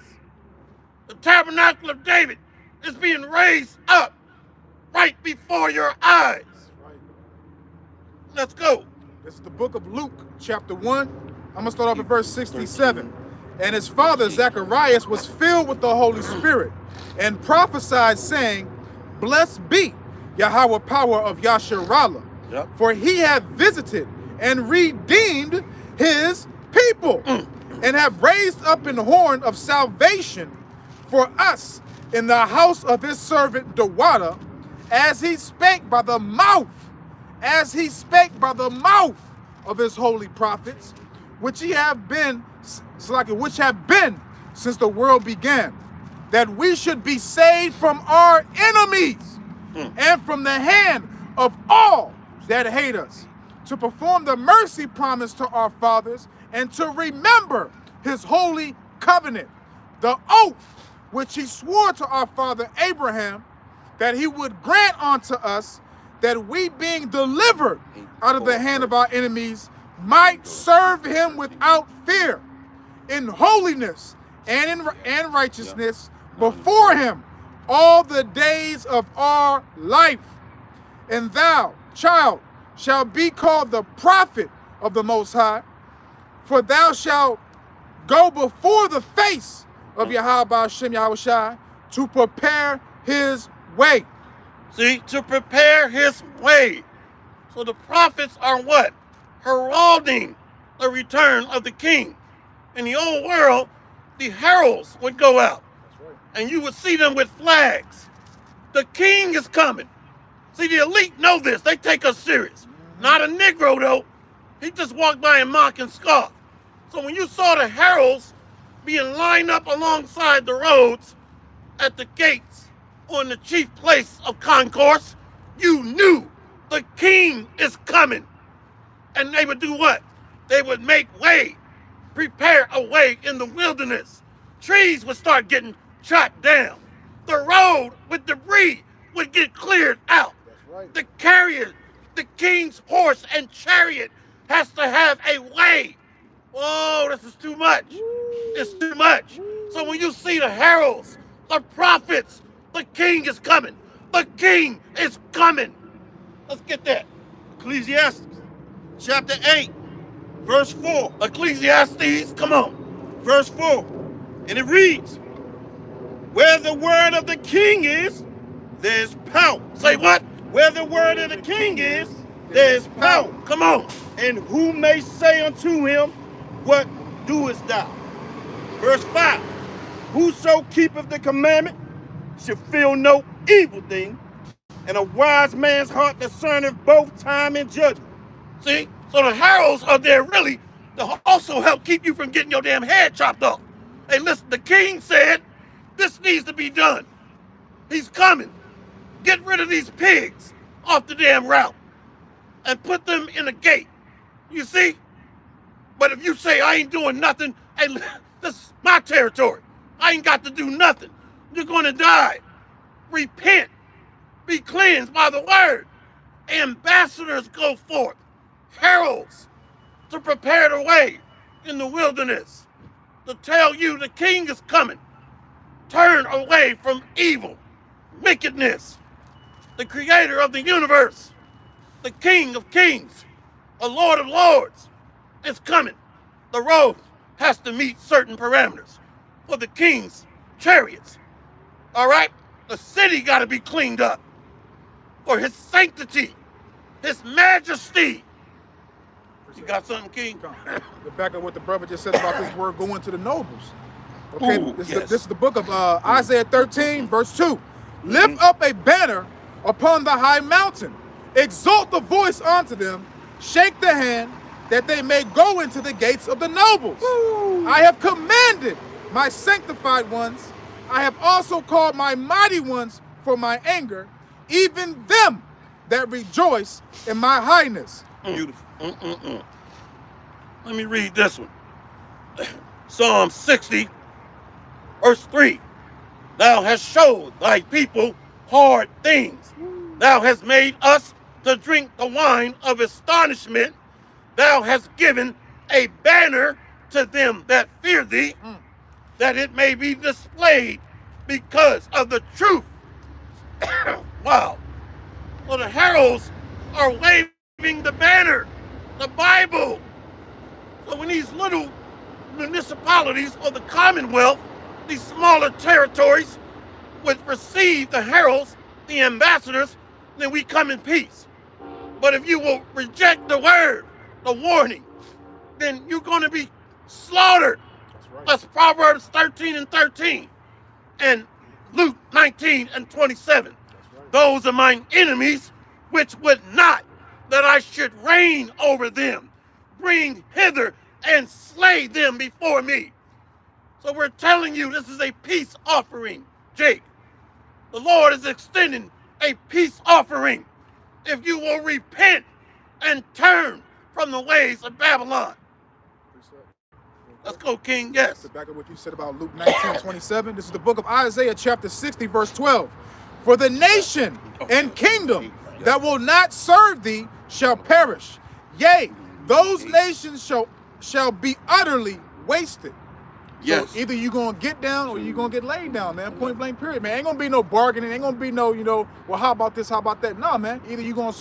The tabernacle of David is being raised up right before your eyes. Let's go. This is the book of Luke, chapter 1. I'm going to start off at verse 67. And his father, Zacharias, was filled with the Holy Spirit and prophesied, saying, blessed be Yahweh power of Yasharallah, for he hath visited and redeemed his people, and have raised up an horn of salvation for us in the house of his servant Dawada, as he spake by the mouth of his holy prophets, which have been since the world began, that we should be saved from our enemies and from the hand of all that hate us, to perform the mercy promised to our fathers, and to remember his holy covenant, the oath which he swore to our father Abraham, that he would grant unto us, that we, being delivered out of the hand of our enemies, might serve him without fear, in holiness and in righteousness before him all the days of our life. And thou, child, shalt be called the prophet of the Most High, for thou shalt go before the face of Yahweh Hashem Yahushai to prepare his way. See, to prepare his way. So the prophets are what? Heralding the return of the king. In the old world, the heralds would go out. And you would see them with flags. The king is coming. See, the elite know this. They take us serious. Not a Negro, though. He just walked by and mock and scoff. So when you saw the heralds being lined up alongside the roads at the gates on the chief place of concourse, you knew the king is coming. And they would do what? They would make way, prepare a way in the wilderness. Trees would start getting shot down. The road with debris would get cleared out. Right. The carrier, the king's horse and chariot has to have a way. Oh, this is too much. It's too much. So when you see the heralds, the prophets, the king is coming. The king is coming. Let's get that. Ecclesiastes chapter 8, verse 4. Ecclesiastes, come on. Verse 4. And it reads, where the word of the king is, there's power. Say what? Where the word of the king is, there's power. Come on. And who may say unto him, what doest thou? Verse 5. Whoso keepeth the commandment shall feel no evil thing, and a wise man's heart discerneth both time and judgment. See? So the heralds are there really to also help keep you from getting your damn head chopped off. Hey, listen, the king said this needs to be done. He's coming. Get rid of these pigs off the damn route and put them in a gate. You see? But if you say, I ain't doing nothing, hey, this is my territory. I ain't got to do nothing. You're going to die. Repent. Be cleansed by the word. Ambassadors go forth. Heralds to prepare the way in the wilderness. To tell you the king is coming. Turn away from evil, wickedness. The creator of the universe, the king of kings, the lord of lords, is coming. The road has to meet certain parameters for the king's chariots. All right? The city got to be cleaned up for his sanctity, his majesty. You got something, King? To back up what the brother just said about this word going to the nobles. Okay, Ooh, this, yes. this is the book of Isaiah 13, verse 2. Lift up a banner upon the high mountain. Exalt the voice unto them. Shake the hand that they may go into the gates of the nobles. I have commanded my sanctified ones. I have also called my mighty ones for my anger, even them that rejoice in my highness. Beautiful. Let me read this one. Psalm 60, verse 3. Thou hast showed thy people hard things. Thou hast made us to drink the wine of astonishment. Thou hast given a banner to them that fear thee, that it may be displayed because of the truth. Wow. So the heralds are waving the banner, the Bible. So when these little municipalities or the Commonwealth, these smaller territories, would receive the heralds, the ambassadors, then we come in peace. But if you will reject the word, the warning, then you're going to be slaughtered. That's right. That's Proverbs 13 and 13 and Luke 19 and 27. Right. Those are mine enemies, which would not that I should reign over them. Bring hither and slay them before me. So we're telling you this is a peace offering, Jake. The Lord is extending a peace offering if you will repent and turn from the ways of Babylon. Let's go, King. Yes. To back up what you said about Luke 19:27, this is the book of Isaiah chapter 60, verse 12. For the nation and kingdom that will not serve thee shall perish. Yea, those nations shall be utterly wasted. Yes. So either you gonna get down or you gonna get laid down, man. Point blank, period, man. Ain't gonna be no bargaining. Ain't gonna be no, well, how about this? How about that? Nah, man. Either you gonna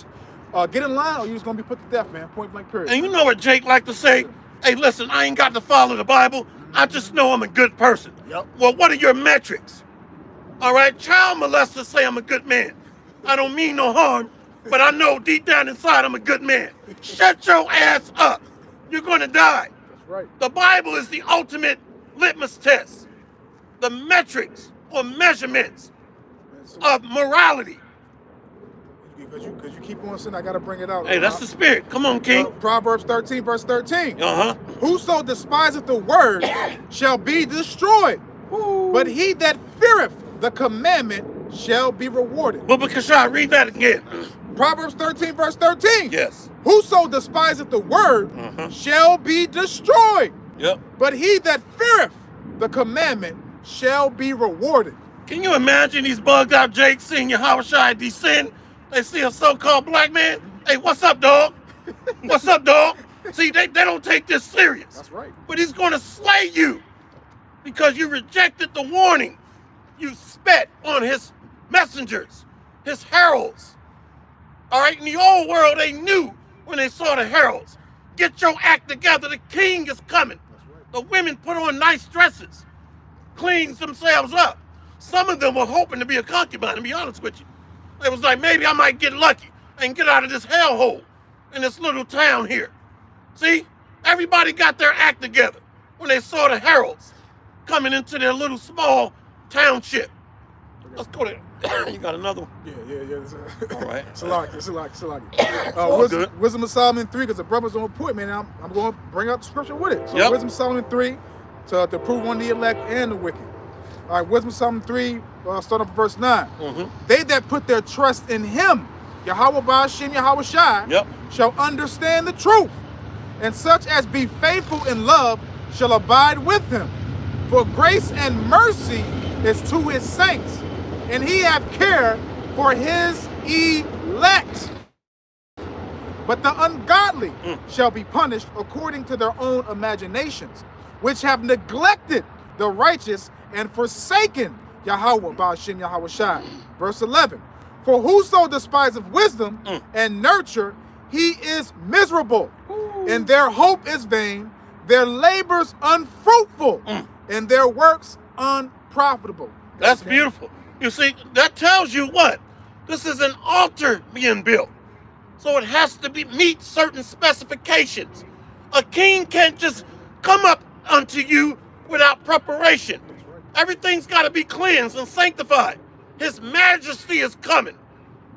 get in line or you just gonna be put to death, man. Point blank, period. And you know what Jake like to say? Hey, listen, I ain't got to follow the Bible. I just know I'm a good person. Yep. Well, what are your metrics? All right, child molesters say I'm a good man. I don't mean no harm, but I know deep down inside I'm a good man. Shut your ass up. You're gonna die. That's right. The Bible is the ultimate litmus test. The metrics or measurements of morality. Because you keep on saying, I gotta bring it out. Hey, that's the spirit. Come on, King. Proverbs 13, verse 13. Uh-huh. Whoso despiseth the word shall be destroyed, but he that feareth the commandment shall be rewarded. Bubba Kashai, read that again. Proverbs 13, verse 13. Yes. Whoso despiseth the word shall be destroyed, Yep. but he that feareth the commandment shall be rewarded. Can you imagine these bugged out Jake seeing Yahushua descend? They see a so-called black man. Hey, what's up, dog? What's up, dog? See, they don't take this serious. That's right. But he's going to slay you because you rejected the warning. You spat on his messengers, his heralds. All right, in the old world, they knew when they saw the heralds. Get your act together. The king is coming. The women put on nice dresses, cleans themselves up. Some of them were hoping to be a concubine, to be honest with you. It was like, maybe I might get lucky and get out of this hellhole in this little town here. See, everybody got their act together when they saw the heralds coming into their little small township. Let's go there. You got another one? Yeah. All right. Salaki. all good. Wisdom of Solomon 3, because the brother's on point, man. I'm going to bring out the scripture with it. So Yep. Wisdom of Solomon 3 to prove on the elect and the wicked. All right, Wisdom of Solomon 3, starting up verse 9. They that put their trust in him, Yahweh Ba'ashem Yahweh Shai, Yep. shall understand the truth, and such as be faithful in love shall abide with him. For grace and mercy is to his saints, and he hath care for his elect. But the ungodly shall be punished according to their own imaginations, which have neglected the righteous and forsaken Yahweh Ba'ashem Yahweh Shai. Verse 11. For whoso despiseth wisdom and nurture, he is miserable, and their hope is vain, their labors unfruitful, and their works unprofitable. That's beautiful. You see, that tells you what? This is an altar being built. So it has to meet certain specifications. A king can't just come up unto you without preparation. Everything's got to be cleansed and sanctified. His majesty is coming.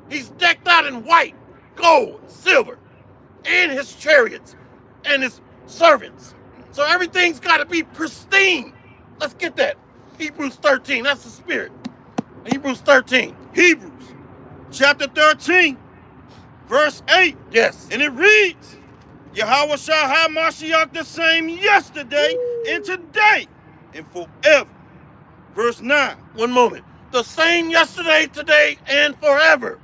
He's decked out in white, gold, silver, and his chariots and his servants. So everything's got to be pristine. Let's get that. Hebrews 13, that's the spirit. Hebrews 13. Hebrews chapter 13, verse 8. Yes. And it reads, Yahweh Shai HaMashiach the same yesterday and today and forever. Verse 9. One moment. The same yesterday, today, and forever.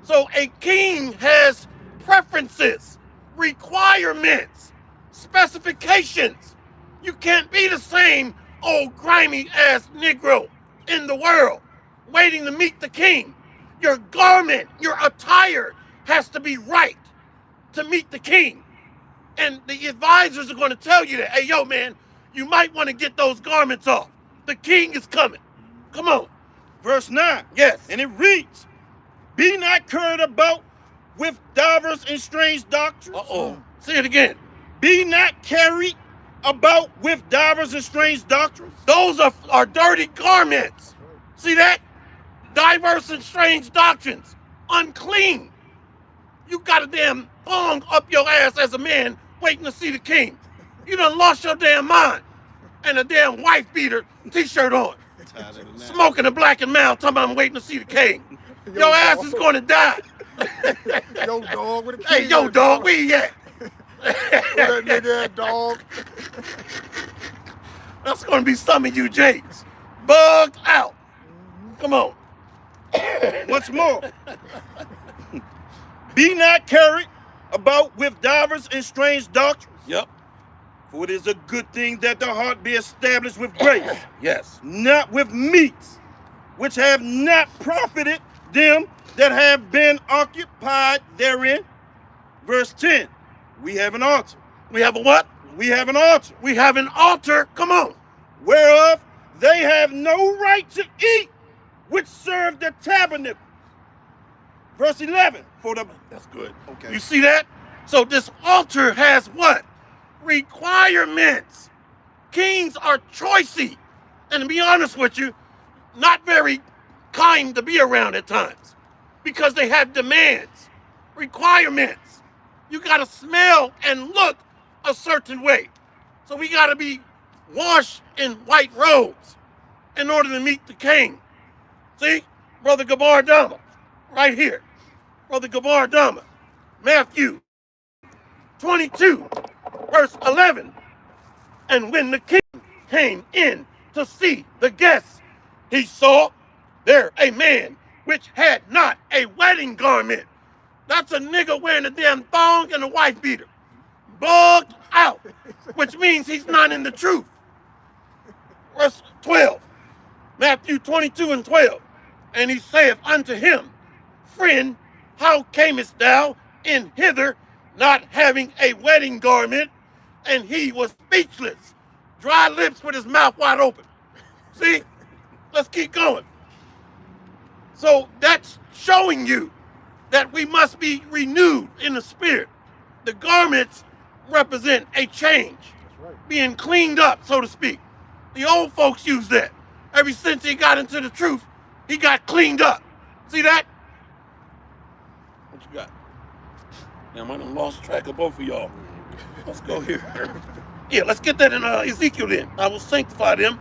So a king has preferences, requirements, specifications. You can't be the same old grimy ass Negro in the world waiting to meet the king. Your garment, your attire has to be right to meet the king. And the advisors are going to tell you that, hey, yo, man, you might want to get those garments off. The king is coming. Come on. Verse 9. Yes. And it reads, Be not carried about with divers and strange doctrines. Uh-oh. Say it again. Be not carried about with divers and strange doctrines. Those are dirty garments. See that? Diverse and strange doctrines. Unclean. You got a damn thong up your ass as a man waiting to see the king. You done lost your damn mind. And a damn wife beater t-shirt on. Smoking a black and mild, talking about I'm waiting to see the king. Your ass is going to die. Yo, dog, where the king Hey, yo, at, dog, where you at? Where that nigga at, dog? That's going to be some of you Jakes. Bugged out. Come on. Once more. Be not carried about with divers and strange doctrines. Yep. For it is a good thing that the heart be established with grace, Yes. not with meats, which have not profited them that have been occupied therein. Verse 10, we have an altar. We have a what? We have an altar, We have an altar. Come on. whereof they have no right to eat, which serve the tabernacle. Verse 11, for the... That's good. Okay. You see that? So this altar has what? Requirements. Kings are choicey. And to be honest with you, not very kind to be around at times. Because they have demands, requirements. You got to smell and look a certain way. So we got to be washed in white robes in order to meet the king. See? Brother Gabar Dama, right here. Brother Gabar Dama. Matthew 22, verse 11. And when the king came in to see the guests, he saw there a man which had not a wedding garment. That's a nigga wearing a damn thong and a wife beater. Bugged out, which means he's not in the truth. Verse 12, Matthew 22 and 12. And he saith unto him, Friend, how camest thou in hither, not having a wedding garment? And he was speechless, dry lips with his mouth wide open. See? Let's keep going. So that's showing you that we must be renewed in the spirit. The garments represent a change, being cleaned up, so to speak. The old folks use that. Ever since he got into the truth, he got cleaned up. See that? What you got? Damn, I done lost track of both of y'all. Let's go here. Yeah, let's get that in Ezekiel then. I will sanctify them.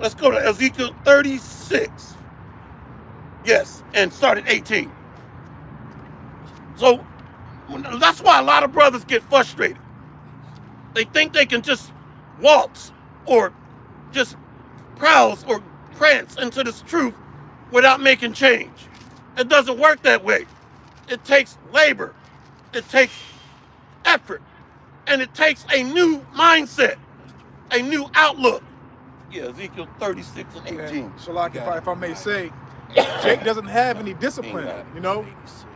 Let's go to Ezekiel 36. Yes, and start at 18. So that's why a lot of brothers get frustrated. They think they can just waltz or just prowse or prance into this truth without making change. It doesn't work that way. It takes labor. It takes effort. And it takes a new mindset, a new outlook. Yeah, Ezekiel 36 and 18. And Shalak, if I may say, Jake doesn't have any discipline. You know,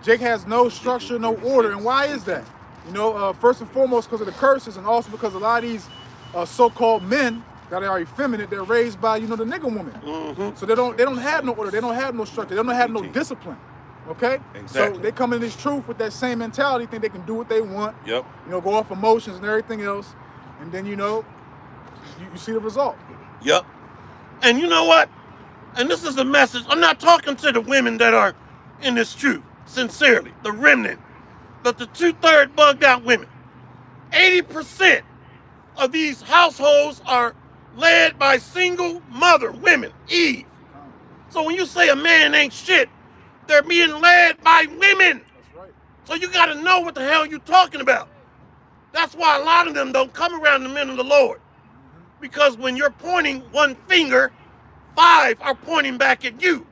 Jake has no structure, no order. And why is that? You know, first and foremost because of the curses, and also because a lot of these so-called men that are effeminate, they're raised by, you know, the nigger woman. Mm-hmm. So they don't have no order, they don't have no structure, they don't have no discipline. Okay? Exactly. So they come in this truth with that same mentality, think they can do what they want. Yep. You know, go off emotions and everything else, and then, you know, you see the result. Yep. And you know what? And this is the message. I'm not talking to the women that are in this truth, sincerely, the remnant, but the 2/3 bugged out women. 80% of these households are led by single mother women, Eve. So when you say a man ain't shit, they're being led by women. That's right. So you got to know what the hell you're talking about. That's why a lot of them don't come around the men of the Lord. Because when you're pointing one finger, 5 are pointing back at you.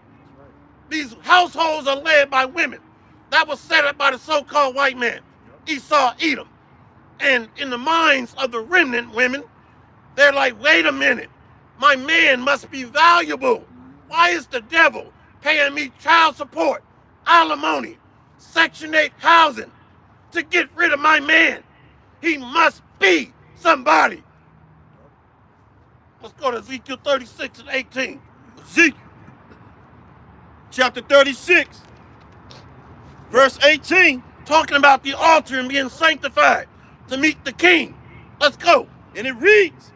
These households are led by women. That was set up by the so-called white man, Esau, Edom. And in the minds of the remnant women, they're like, wait a minute, my man must be valuable. Why is the devil paying me child support, alimony, Section 8 housing to get rid of my man? He must be somebody. Let's go to Ezekiel 36 and 18. Ezekiel chapter 36, verse 18. Talking about the altar and being sanctified to meet the king. Let's go. And it reads,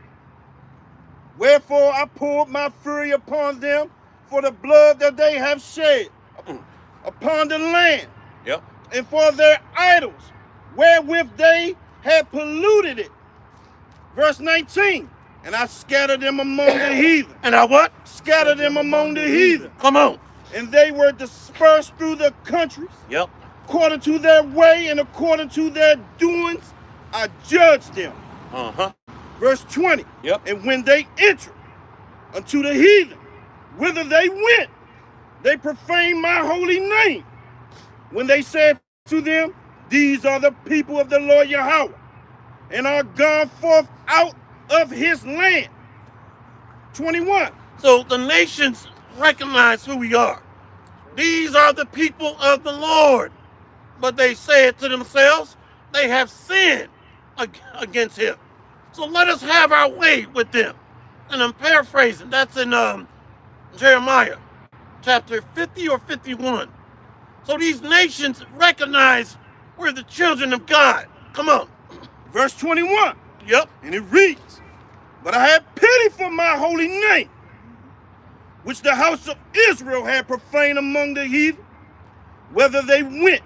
Wherefore I poured my fury upon them for the blood that they have shed upon the land, Yep. and for their idols, wherewith they had polluted it. Verse 19, and I scattered them among the heathen. And I what? Scattered them among the heathen. Come on. And they were dispersed through the countries, Yep. according to their way and according to their doings, I judged them. Uh-huh. Verse 20, Yep. and when they entered unto the heathen, whither they went, they profaned my holy name. When they said to them, These are the people of the Lord Yahweh, and are gone forth out of his land. 21. So the nations recognize who we are. These are the people of the Lord. But they say it to themselves, they have sinned against him. So let us have our way with them. And I'm paraphrasing. That's in Jeremiah chapter 50 or 51. So these nations recognize we're the children of God. Come on. Verse 21. Yep. And it reads, but I had pity for my holy name, which the house of Israel had profaned among the heathen, whether they went.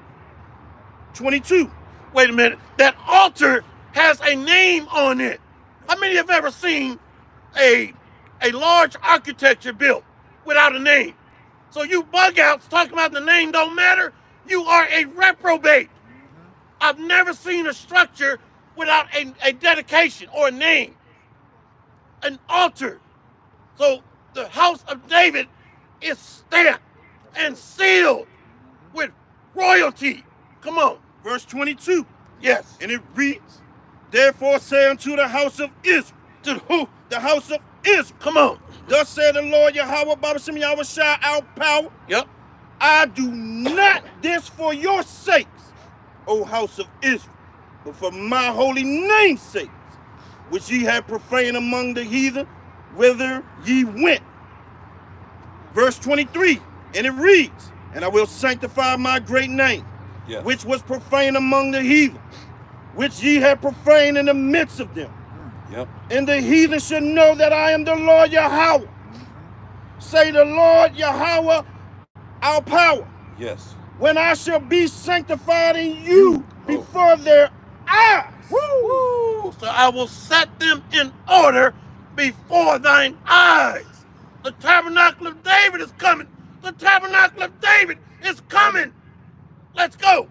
22. Wait a minute. That altar has a name on it. How many have ever seen a large architecture built without a name? So you bug outs talking about the name don't matter, you are a reprobate. I've never seen a structure without a dedication or a name. An altar. So the house of David is stamped and sealed with royalty. Come on. Verse 22. Yes. And it reads, therefore say unto the house of Israel, To who? the house of Israel, Come on. thus said the Lord Yahweh, Baba Shem Yahweh Shai, our power, Yep. I do not this for your sakes, O house of Israel, but for my holy name's sakes, which ye have profaned among the heathen, whither ye went. Verse 23, and it reads, and I will sanctify my great name, Yes. which was profaned among the heathen, which ye have profaned in the midst of them. Yep. And the heathen should know that I am the Lord Yahweh. Say the Lord Yahweh, our power, Yes. when I shall be sanctified in you before their eyes. Woo! So I will set them in order before thine eyes. The tabernacle of David is coming. The tabernacle of David is coming. Let's go.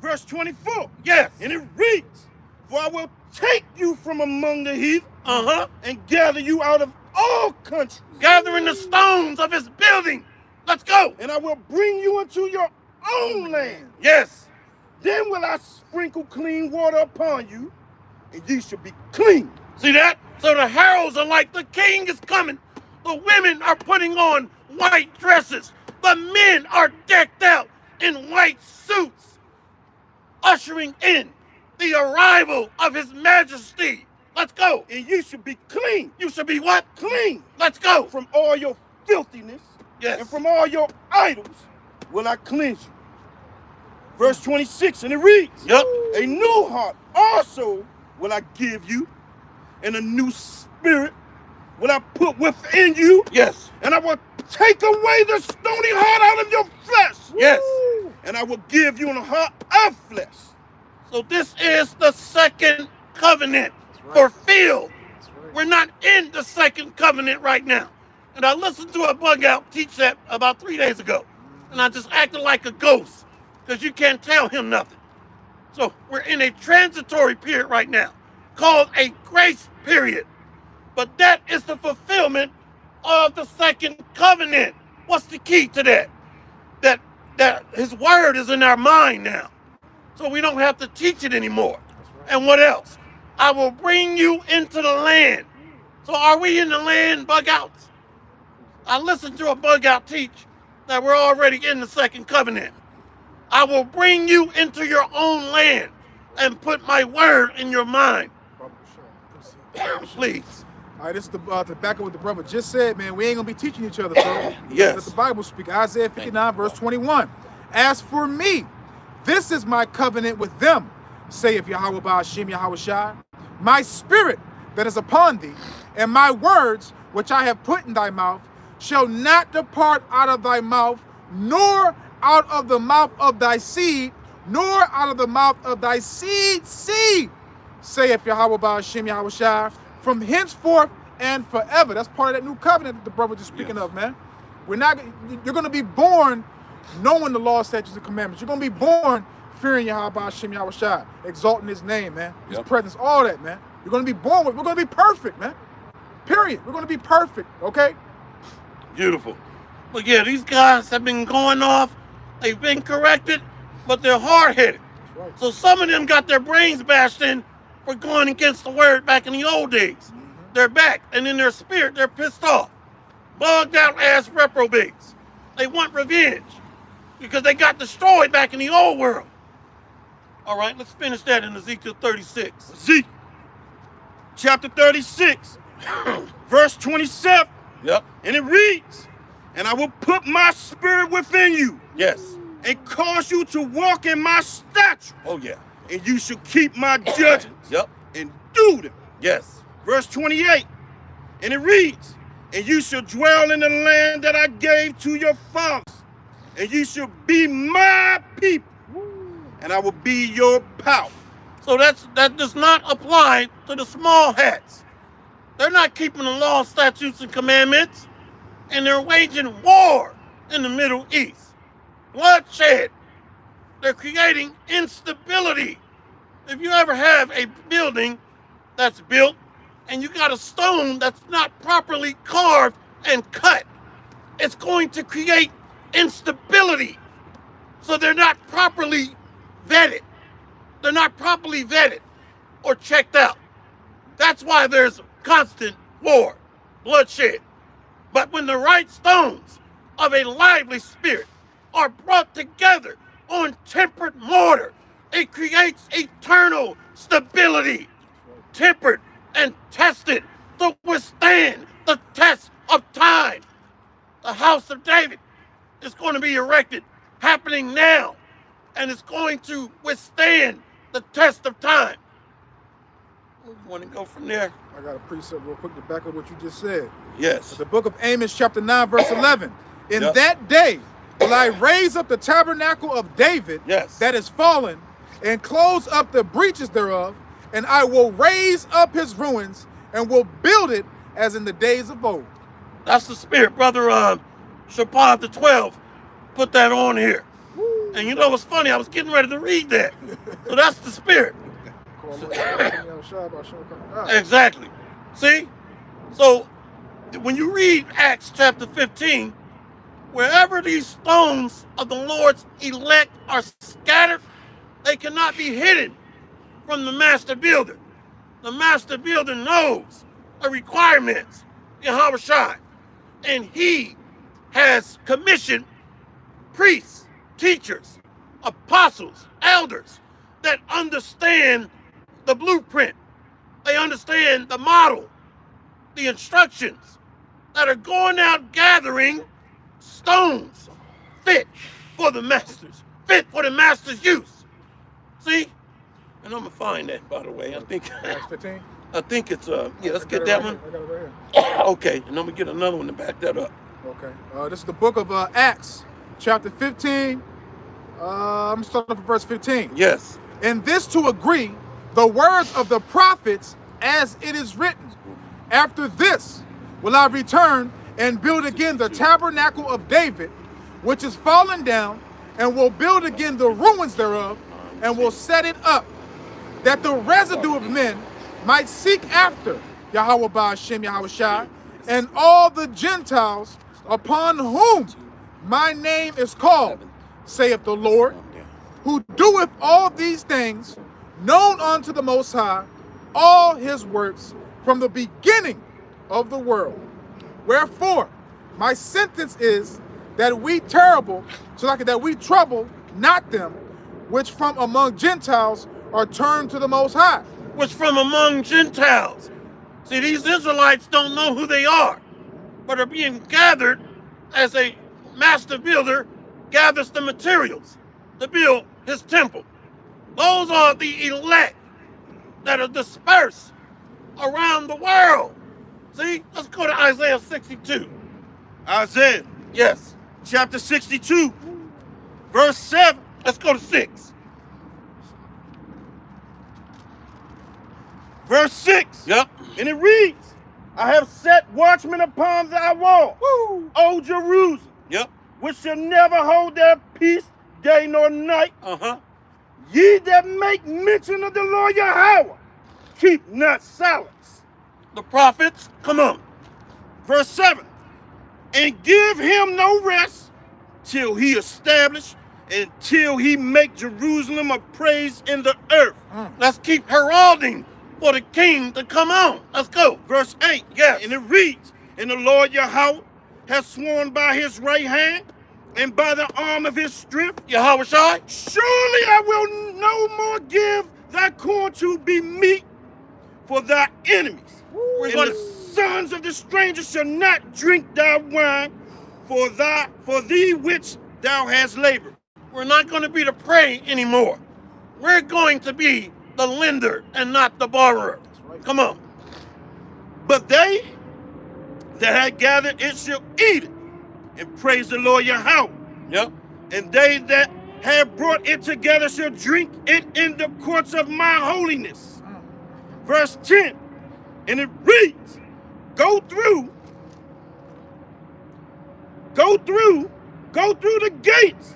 Verse 24. Yes. And it reads, for I will take you from among the heathen Uh-huh. and gather you out of all countries. Gathering the stones of his building. Let's go. And I will bring you into your own land. Yes. Then will I sprinkle clean water upon you, and ye shall be clean. See that? So the heralds are like the king is coming. The women are putting on white dresses. The men are decked out in white suits, ushering in the arrival of his majesty. Let's go. And you should be clean. You should be what? Clean Let's go. from all your filthiness. Yes. And from all your idols will I cleanse you. Verse 26, and it reads, Yep. a new heart also will I give you, and a new spirit will I put within you, Yes. and I will take away the stony heart out of your flesh. Yes. And I will give you a heart of flesh. So this is the second covenant right. fulfilled. That's right. We're not in the second covenant right now. And I listened to a bug out teach that about 3 days ago. And I just acted like a ghost because you can't tell him nothing. So we're in a transitory period right now called a grace period. But that is the fulfillment of the second covenant. What's the key to that? That his word is in our mind now. So we don't have to teach it anymore. And what else? I will bring you into the land. So are we in the land, bug outs? I listened to a bug out teach that we're already in the second covenant. I will bring you into your own land and put my word in your mind. Please. All right, this is to back up what the brother just said, man. We ain't gonna be teaching each other, bro. Yes. Let the Bible speak. Isaiah 59, verse 21. As for me, this is my covenant with them, saith Yahweh Ba'ashem Yahweh Shai. My spirit that is upon thee, and my words which I have put in thy mouth, shall not depart out of thy mouth, nor out of the mouth of thy seed, nor out of the mouth of thy seed, saith Yahweh Ba'ashem Yahweh Shai, from henceforth and forever. That's part of that new covenant that the brother just speaking of, man. You're going to be born knowing the law, statutes, and commandments. You're going to be born fearing Yahweh Ba'ashem Yahweh Shai, exalting his name, man, his presence, all that, man. You're going to be born with, we're going to be perfect, man. Period. We're going to be perfect, okay? Beautiful. But yeah, these guys have been going off. They've been corrected, but they're hard-headed. That's right. So some of them got their brains bashed in for going against the word back in the old days. They're back, and in their spirit, they're pissed off. Bugged out ass reprobates. They want revenge because they got destroyed back in the old world. All right, let's finish that in Ezekiel 36. Ezekiel chapter 36, verse 27. Yep. And it reads, and I will put my spirit within you Yes. and cause you to walk in my statutes, Oh, yeah. and you shall keep my judgments Yep. and do them. Yes. Verse 28, and it reads, and you shall dwell in the land that I gave to your fathers, and you shall be my people, and I will be your power. So that does not apply to the small hats. They're not keeping the law, statutes, and commandments, and they're waging war in the Middle East. Bloodshed. They're creating instability. If you ever have a building that's built and you got a stone that's not properly carved and cut, it's going to create instability. So they're not properly vetted. They're not properly vetted or checked out. That's why there's constant war, bloodshed. But when the right stones of a lively spirit are brought together on tempered mortar, it creates eternal stability, tempered and tested to withstand the test of time. The house of David is going to be erected, happening now, and it's going to withstand the test of time. You want to go from there? I got a precept real quick to back up what you just said. Yes. The book of Amos, chapter 9, verse 11. In Yep. that day will I raise up the tabernacle of David Yes. that is fallen, and close up the breaches thereof, and I will raise up his ruins, and will build it as in the days of old. That's the spirit, brother. Shabbat the 12 put that on here. And you know what's funny? I was getting ready to read that. So that's the spirit. Exactly. See? So when you read Acts chapter 15, wherever these stones of the Lord's elect are scattered, they cannot be hidden from the master builder. The master builder knows the requirements, Yahweh Shai, and he has commissioned priests, teachers, apostles, elders that understand the blueprint. They understand the model, the instructions, that are going out gathering stones fit for the masters, fit for the master's use. See? And I'm gonna find that, by the way. Acts 15? I think it's yeah, let's get that one. I got it right here. Okay, and I'm gonna get another one to back that up. Okay. This is the book of Acts, chapter 15. I'm starting from verse 15. Yes. And this to agree, the words of the prophets as it is written. After this will I return and build again the tabernacle of David, which is fallen down, and will build again the ruins thereof, and will set it up, that the residue of men might seek after Yahweh Ba'ashem Yahweh Shai, and all the Gentiles upon whom my name is called, saith the Lord, who doeth all these things, known unto the Most High, all his works from the beginning of the world. Wherefore, my sentence is that we trouble not them which from among Gentiles are turned to the Most High. Which from among Gentiles. See, these Israelites don't know who they are, but are being gathered as a master builder gathers the materials to build his temple. Those are the elect that are dispersed around the world. See, let's go to Isaiah 62. Isaiah Yes, chapter 62, verse 7. let's go to 6. Verse 6. Yep. And it reads, I have set watchmen upon thy wall, O Jerusalem, Yep. which shall never hold their peace day nor night. Uh-huh. Ye that make mention of the Lord Yahweh, keep not silence. The prophets, come on. Verse 7. And give him no rest till he establish and till he make Jerusalem a praise in the earth. Let's keep heralding for the king to come on. Let's go. Verse 8. Yes. And it reads, and the Lord Yahweh has sworn by his right hand and by the arm of his strength, Yahweh Shai. surely I will no more give thy corn to be meat for thy enemies. We're And gonna- the sons of the stranger shall not drink thy wine for thee which thou hast labored. We're not going to be the prey anymore. We're going to be the lender and not the borrower. right. Come on. But they that had gathered it shall eat it and praise the Lord Yahweh. Yep. And they that have brought it together shall drink it in the courts of my holiness. Verse 10, and it reads, go through the gates,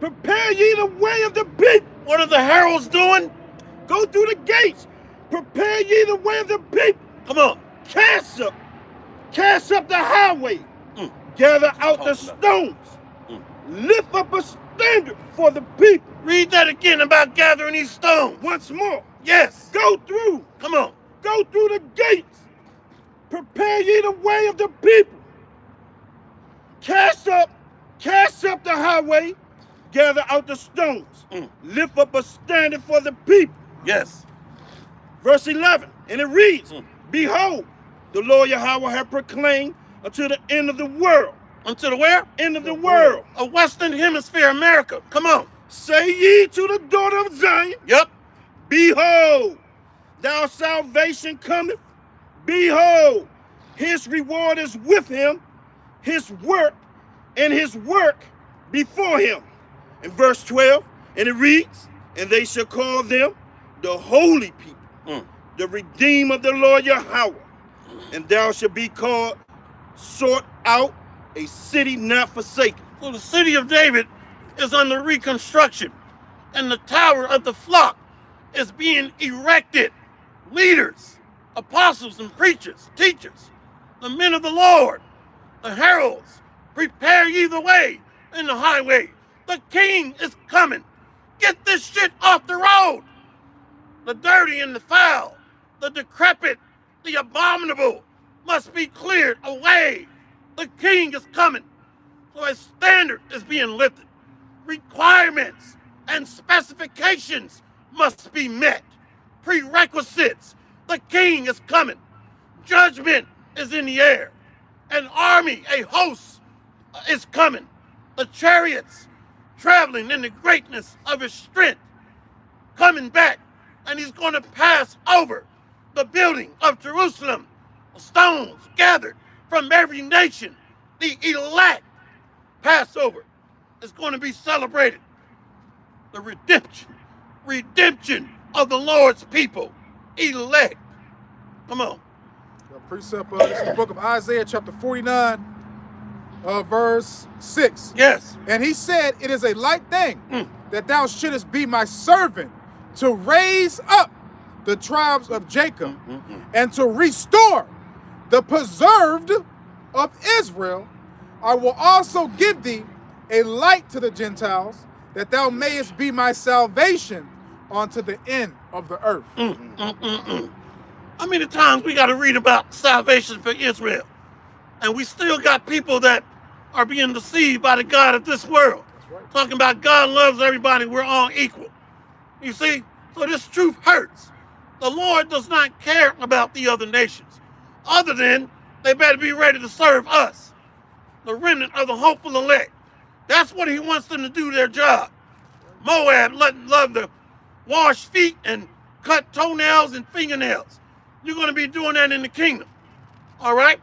prepare ye the way of the people. What are the heralds doing? Go through the gates, prepare ye the way of the people. Come on. Cast up the highway, gather out the stones, lift up a standard for the people. Read that again about gathering these stones. Once more, Yes. go through the gates, prepare ye the way of the people. Cast up the highway, gather out the stones, lift up a standard for the people. Yes. Verse 11, and it reads, behold, the Lord Yahweh hath proclaimed unto the end of the world. Unto the where? End of the world. A Western Hemisphere America. Come on. Say ye to the daughter of Zion, Yep. behold, thou salvation cometh. Behold, his reward is with him, his work before him. In verse 12, and it reads, and they shall call them the holy people, the redeemed of the Lord Yahweh. And thou shalt be called, sought out, a city not forsaken. So the city of David is under reconstruction, and the tower of the flock is being erected. Leaders, apostles and preachers, teachers, the men of the Lord, the heralds, prepare ye the way in the highway. The king is coming. Get this shit off the road. The dirty and the foul, the decrepit, the abominable must be cleared away. The king is coming. So a standard is being lifted. Requirements and specifications must be met. Prerequisites. The king is coming. Judgment is in the air. An army, a host is coming. The chariots traveling in the greatness of his strength, coming back, and he's going to pass over the building of Jerusalem. Stones gathered from every nation. The elect Passover is going to be celebrated. The redemption of the Lord's people, elect. Come on. The precept, this is the book of Isaiah, chapter 49, verse 6. Yes. And he said, it is a light thing that thou shouldest be my servant to raise up the tribes of Jacob and to restore the preserved of Israel. I will also give thee a light to the Gentiles, that thou mayest be my salvation unto the end of the earth. How many times we got to read about salvation for Israel? And we still got people that are being deceived by the God of this world. Right. Talking about God loves everybody, we're all equal. You see? So this truth hurts. The Lord does not care about the other nations, other than they better be ready to serve us, the remnant of the hopeful elect. That's what he wants them to do their job. Moab love to wash feet and cut toenails and fingernails. You're going to be doing that in the kingdom, all right?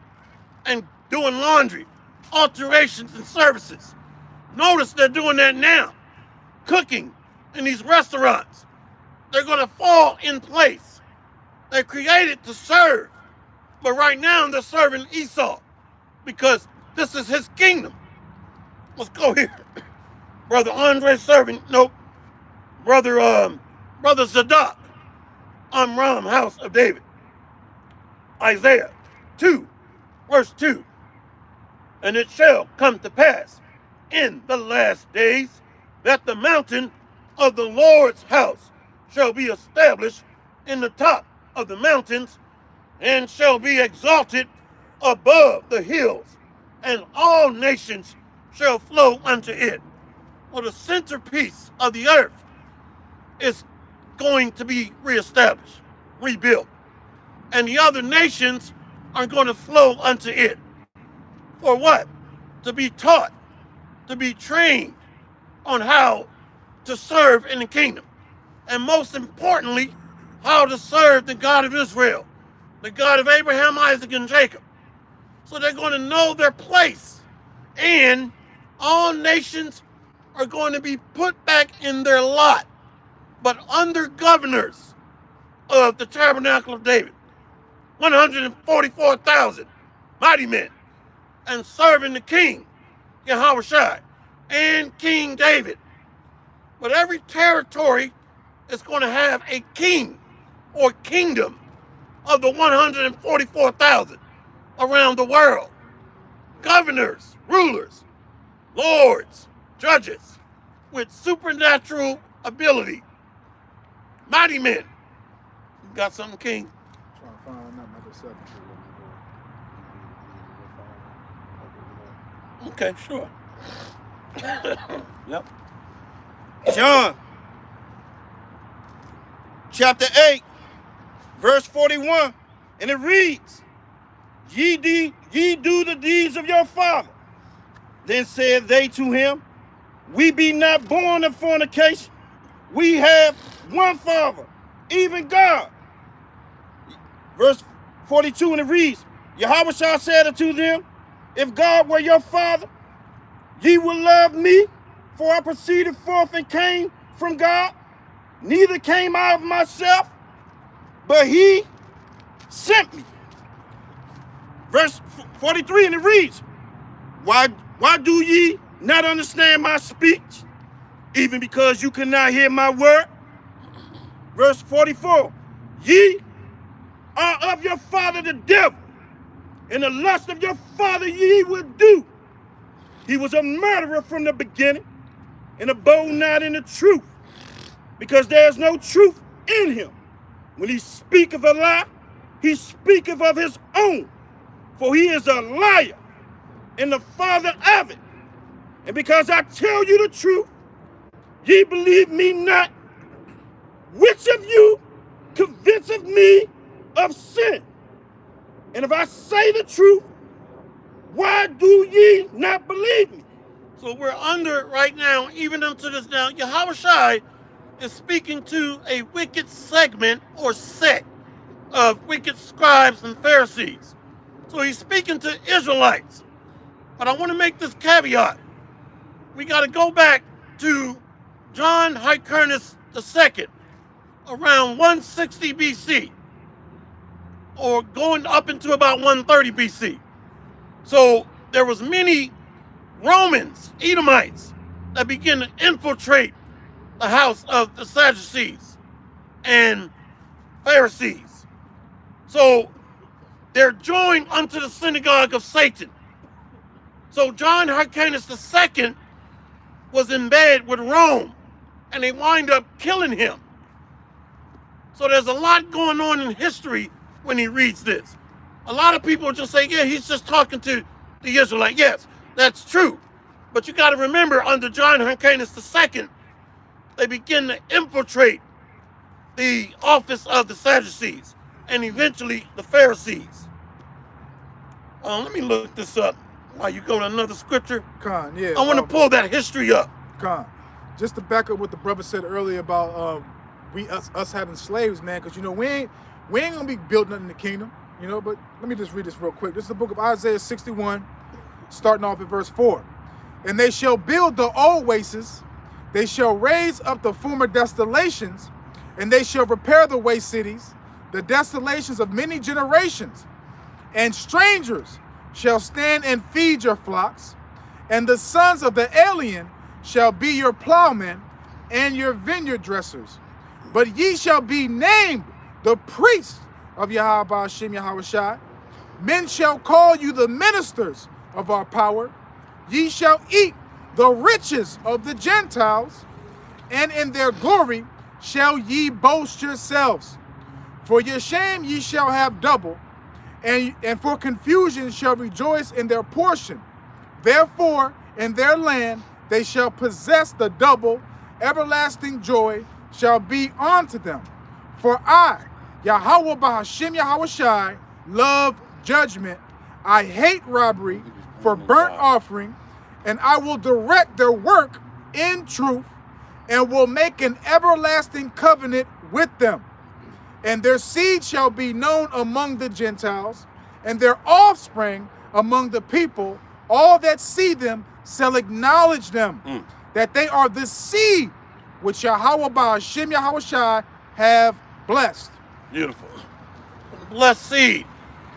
And doing laundry, alterations and services. Notice they're doing that now. Cooking in these restaurants. They're going to fall in place. They're created to serve. But right now they're serving Esau because this is his kingdom. Let's go here. Brother Andre serving, nope. Brother Zadok, Amram, house of David. Isaiah 2, verse 2. And it shall come to pass in the last days that the mountain of the Lord's house shall be established in the top of the mountains, and shall be exalted above the hills, and all nations shall flow unto it. Well, the centerpiece of the earth is going to be reestablished, rebuilt, and the other nations are going to flow unto it. For what? To be taught, to be trained on how to serve in the kingdom, and most importantly, how to serve the God of Israel, the God of Abraham, Isaac, and Jacob. So they're going to know their place, and all nations are going to be put back in their lot, but under governors of the tabernacle of David, 144,000 mighty men, and serving the king, Yahushua, and King David. But every territory is going to have a king or kingdom of the 144,000 around the world. Governors, rulers, lords, judges with supernatural ability. Mighty men. You got something, King? Trying to find out my second. Okay, sure. Yep. John, chapter 8, verse 41, and it reads, ye do the deeds of your father. Then said they to him, we be not born of fornication. We have one Father, even God. Verse 42, and it reads, Yahushua said unto them, if God were your Father, ye would love me, for I proceeded forth and came from God. Neither came I of myself, but he sent me. Verse 43, and it reads, why do ye not understand my speech, even because you cannot hear my word? Verse 44, ye are of your father the devil, and the lust of your father ye will do. He was a murderer from the beginning, and abode not in the truth, because there is no truth in him. When he speaketh a lie, he speaketh of his own, for he is a liar, and the father of it. And because I tell you the truth, ye believe me not. Which of you convinceth me of sin? And if I say the truth, why do ye not believe me? So we're under right now, even unto this now, Yahushua is speaking to a wicked segment or sect of wicked scribes and Pharisees. So he's speaking to Israelites. But I want to make this caveat. We got to go back to John Hyrcanus II around 160 BC, or going up into about 130 BC. So there was many Romans, Edomites, that began to infiltrate the house of the Sadducees and Pharisees. So they're joined unto the synagogue of Satan. So John Hyrcanus II was in bed with Rome, and they wind up killing him. So there's a lot going on in history when he reads this. A lot of people just say, yeah, he's just talking to the Israelite. Yes, that's true. But you got to remember, under John Hyrcanus II, they begin to infiltrate the office of the Sadducees and eventually the Pharisees. Let me look this up while you go to another scripture. Khan, yeah. I want to pull that history up. Khan, just to back up what the brother said earlier about us having slaves, man, because, you know, we ain't gonna be building nothing in the kingdom, you know. But let me just read this real quick. This is the book of Isaiah 61, starting off at verse 4. And they shall build the old wastes, they shall raise up the former desolations, and they shall repair the waste cities, the desolations of many generations. And strangers shall stand and feed your flocks, and the sons of the alien shall be your plowmen and your vineyard dressers. But ye shall be named the priests of Yahweh Hashem Yahushua. Men shall call you the ministers of our power. Ye shall eat the riches of the Gentiles, and in their glory shall ye boast yourselves. For your shame ye shall have double, and for confusion shall rejoice in their portion. Therefore, in their land they shall possess the double, everlasting joy shall be unto them. For I, Yahweh Bahashim Yahushai, love judgment. I hate robbery for burnt offering, and I will direct their work in truth, and will make an everlasting covenant with them. And their seed shall be known among the Gentiles, and their offspring among the people. All that see them shall acknowledge them, that they are the seed which Yahweh Bahashim Yahushai have blessed. Beautiful. Blessed seed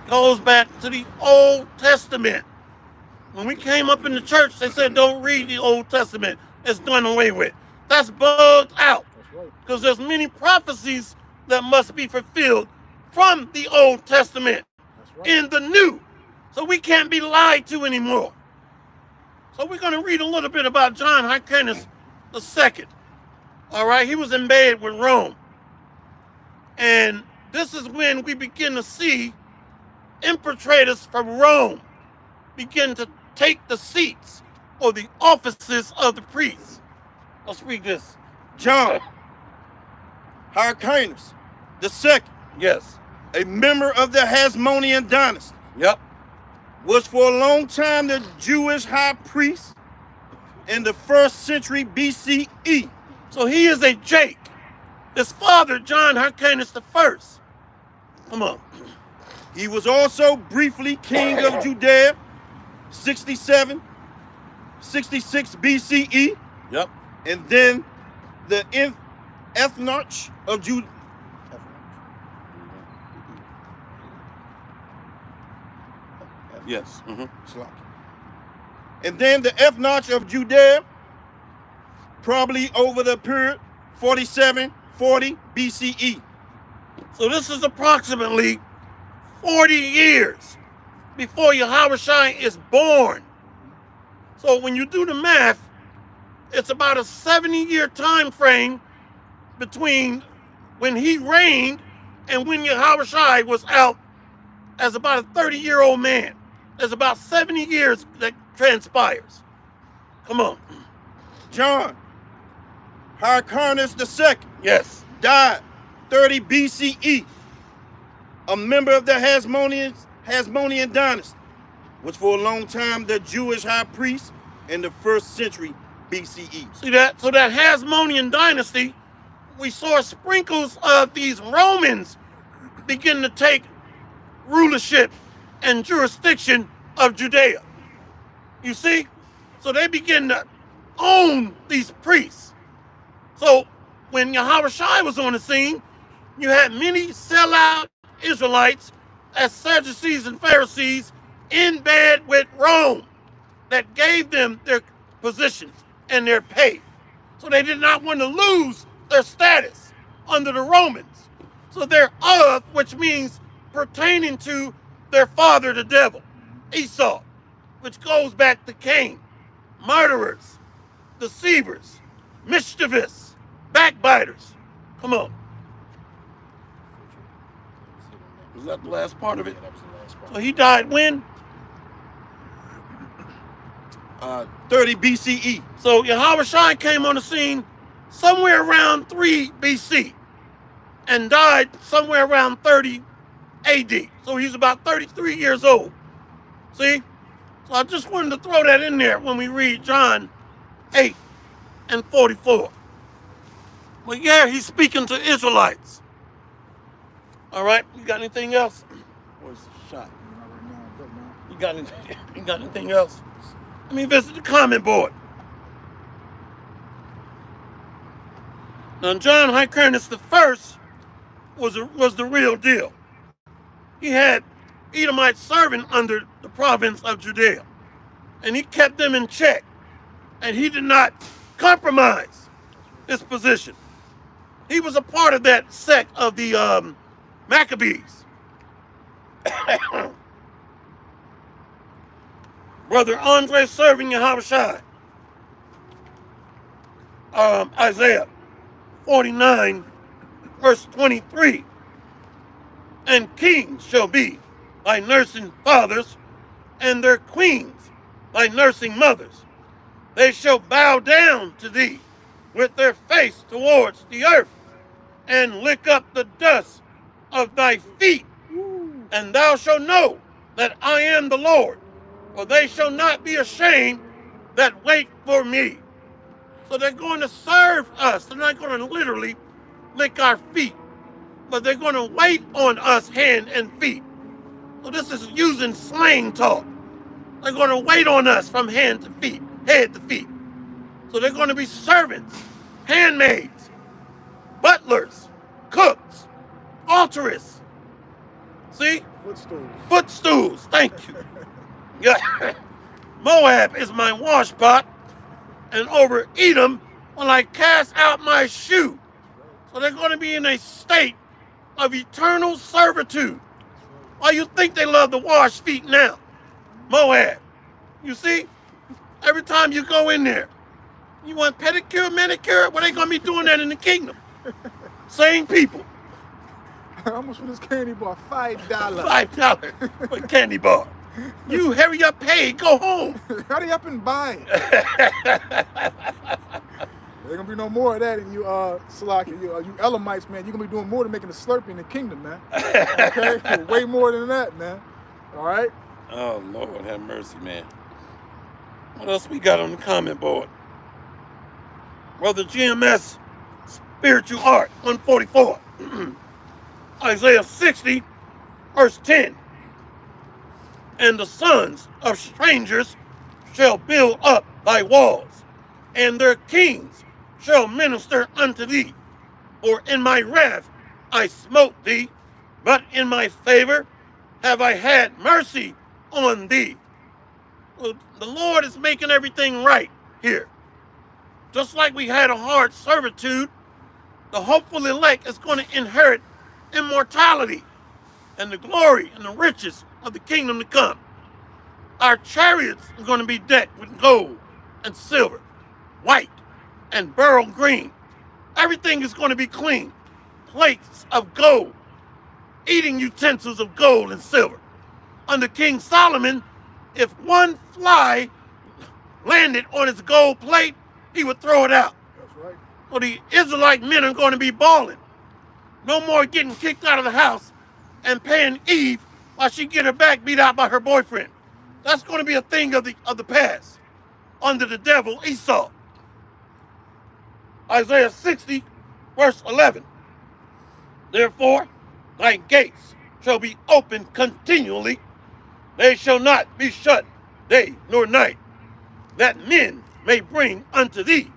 goes back to the Old Testament. When we came up in the church, they said, don't read the Old Testament. It's done away with. That's bugged out. Because there's many prophecies that must be fulfilled from the Old Testament in the New. So we can't be lied to anymore. So we're going to read a little bit about John Hyrcanus II. All right, he was in bed with Rome. And this is when we begin to see imperators from Rome begin to take the seats or the offices of the priests. Let's read this. John Hyrcanus II, Yes. a member of the Hasmonean dynasty, Yep. was for a long time the Jewish high priest in the 1st century BCE. So he is a Jake. His father, John Hyrcanus I. Come on. He was also briefly king of Judea, 67, 66 BCE, Yep. and then the ethnarch of Judea. Yes. And then the ethnarch of Judea, probably over the period 47, 40 BCE. So this is approximately 40 years before Yahushua is born. So when you do the math, it's about a 70-year time frame between when he reigned and when Yahushua was out as about a 30-year-old man. There's about 70 years that transpires. Come on. John Hyrcanus II Yes. died 30 BCE, a member of the Hasmonean dynasty, was for a long time the Jewish high priest in the 1st century BCE. See that? So that Hasmonean dynasty, we saw sprinkles of these Romans begin to take rulership and jurisdiction of Judea. You see? So they begin to own these priests. So when Yahushua was on the scene, you had many sellout Israelites as Sadducees and Pharisees in bed with Rome that gave them their positions and their pay. So they did not want to lose their status under the Romans. So they're of, which means pertaining to their father, the devil, Esau, which goes back to Cain. Murderers, deceivers, mischievous, backbiters. Come on. Was that the last part of it? So he died when? 30 BCE. So Yahushua came on the scene somewhere around 3 BC and died somewhere around 30 AD. So he's about 33 years old. See? So I just wanted to throw that in there when we read John 8 and 44. But yeah, he's speaking to Israelites. All right, you got anything else? Where's the shot? You got anything else? Let me visit the comment board. Now, John Hyrcanus I was the real deal. He had Edomites serving under the province of Judea, and he kept them in check, and he did not compromise his position. He was a part of that sect of the Maccabees. Brother Andre serving Yahushua. Isaiah 49, verse 23. and kings shall be thy nursing fathers, and their queens thy nursing mothers. They shall bow down to thee with their face towards the earth, and lick up the dust of thy feet. And thou shalt know that I am the Lord, for they shall not be ashamed that wait for me. So they're going to serve us. They're not going to literally lick our feet, but they're going to wait on us hand and feet. So this is using slang talk. They're going to wait on us from hand to feet, head to feet. So they're going to be servants, handmaids, butlers, cooks, altarers. See? Footstools. Footstools. Thank you. Yeah. Moab is my washpot, and over Edom will I cast out my shoe. So they're going to be in a state of eternal servitude. Why you think they love to wash feet now? Moab. You see? Every time you go in there, you want pedicure, manicure? Well, they going to be doing that in the kingdom. Same people. How much for this candy bar? $5. $5 for a candy bar. You hurry up, pay, go home. Hurry up and buy it. There gonna be no more of that in you, Salaki. You Elamites, man. You're gonna be doing more than making a Slurpee in the kingdom, man. Okay? Way more than that, man. All right? Oh, Lord, have mercy, man. What else we got on the comment board? Brother GMS, Spiritual Art, 144. Isaiah 60, verse 10. And the sons of strangers shall build up thy walls, and their kings shall minister unto thee. For in my wrath I smote thee, but in my favor have I had mercy on thee. Well, the Lord is making everything right here. Just like we had a hard servitude, the hopeful elect is going to inherit immortality and the glory and the riches of the kingdom to come. Our chariots are going to be decked with gold and silver, white and beryl green. Everything is going to be clean. Plates of gold, eating utensils of gold and silver. Under King Solomon, if one fly landed on his gold plate, he would throw it out. That's right. So the Israelite men are going to be balling. No more getting kicked out of the house and paying Eve while she get her back beat out by her boyfriend. That's going to be a thing of the past under the devil Esau. Isaiah 60, verse 11. Therefore, thy gates shall be open continually. They shall not be shut day nor night, that men may bring unto thee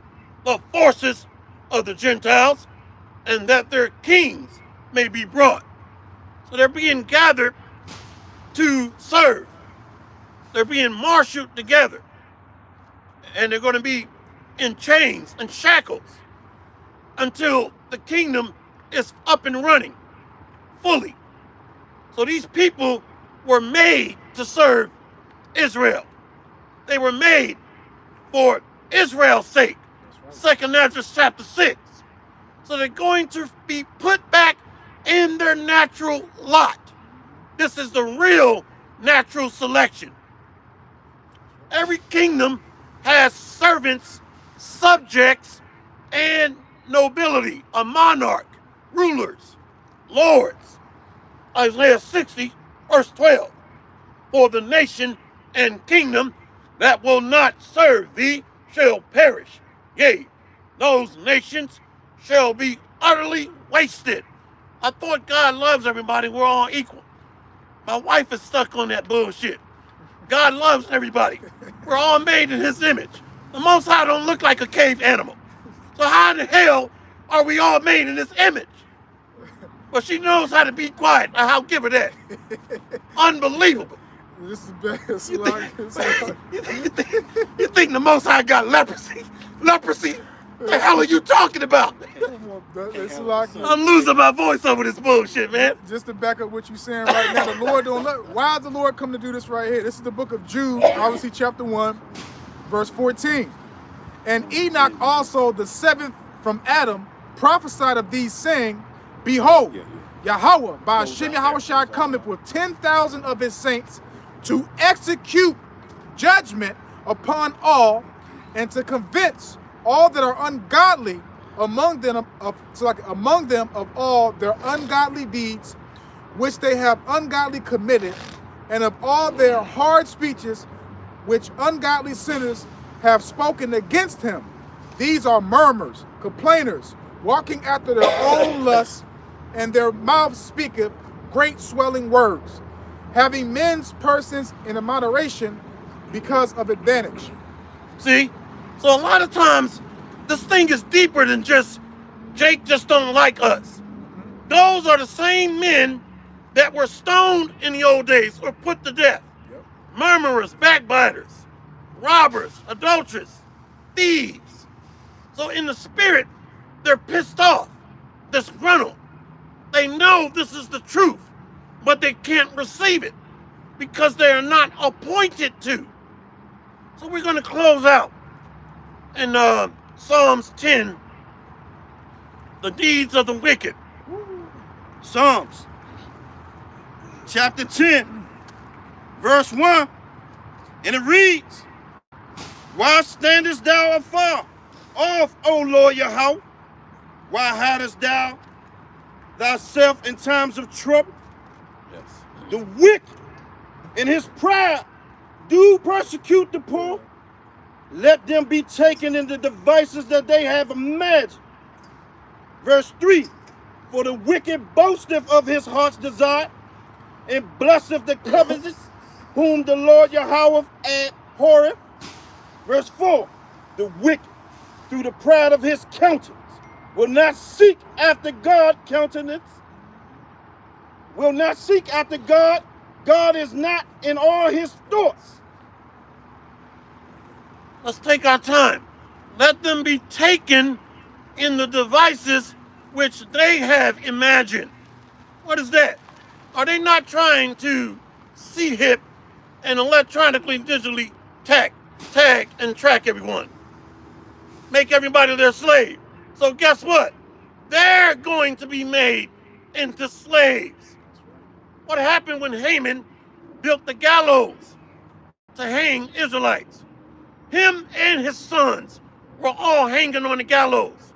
the forces of the Gentiles, and that their kings may be brought. So they're being gathered to serve. They're being marshaled together. And they're going to be in chains and shackles until the kingdom is up and running fully. So these people were made to serve Israel. They were made for Israel's sake. That's right. 2 Ezra chapter 6. So they're going to be put back in their natural lot. This is the real natural selection. Every kingdom has servants, subjects, and nobility, a monarch, rulers, lords. Isaiah 60, verse 12. For the nation and kingdom that will not serve thee shall perish. Yea, those nations shall be utterly wasted. I thought God loves everybody. We're all equal. My wife is stuck on that bullshit. God loves everybody. We're all made in his image. The Most High don't look like a cave animal. So how in the hell are we all made in his image? But she knows how to be quiet. I'll give her that. Unbelievable. This is bad. You think the Most High got leprosy? Leprosy? The hell are you talking about? I'm losing my voice over this bullshit, man. Just to back up what you're saying right now, the Lord don't let. Why is the Lord come to do this right here? This is the book of Jude, obviously chapter 1, verse 14. And Enoch also, the seventh from Adam, prophesied of these, saying, Behold, Yahweh, by Hashem Yahushua, cometh with 10,000 of his saints to execute judgment upon all and to convince all that are ungodly among them of all their ungodly deeds which they have ungodly committed, and of all their hard speeches which ungodly sinners have spoken against him. These are murmurers, complainers, walking after their own lusts, and their mouth speaketh great swelling words, having men's persons in a moderation because of advantage. See? So a lot of times, this thing is deeper than just, Jake just don't like us. Those are the same men that were stoned in the old days or put to death. Yep. Murmurers, backbiters, robbers, adulterers, thieves. So in the spirit, they're pissed off, disgruntled. They know this is the truth, but they can't receive it because they are not appointed to. So we're going to close out in Psalms 10, the deeds of the wicked. Psalms chapter 10, verse 1, and it reads, Why standest thou afar off, O Lord Yahweh? Why hidest thou thyself in times of trouble? Yes. The wicked in his pride do persecute the poor. Let them be taken in the devices that they have imagined. Verse 3, For the wicked boasteth of his heart's desire, and blesseth the covetous, whom the Lord Yahweh abhorreth. Verse 4, The wicked, through the pride of his countenance, will not seek after God countenance, will not seek after God. God is not in all his thoughts. Let's take our time. Let them be taken in the devices which they have imagined. What is that? Are they not trying to C-hip and electronically, digitally tag, and track everyone? Make everybody their slave. So guess what? They're going to be made into slaves. What happened when Haman built the gallows to hang Israelites? Him and his sons were all hanging on the gallows.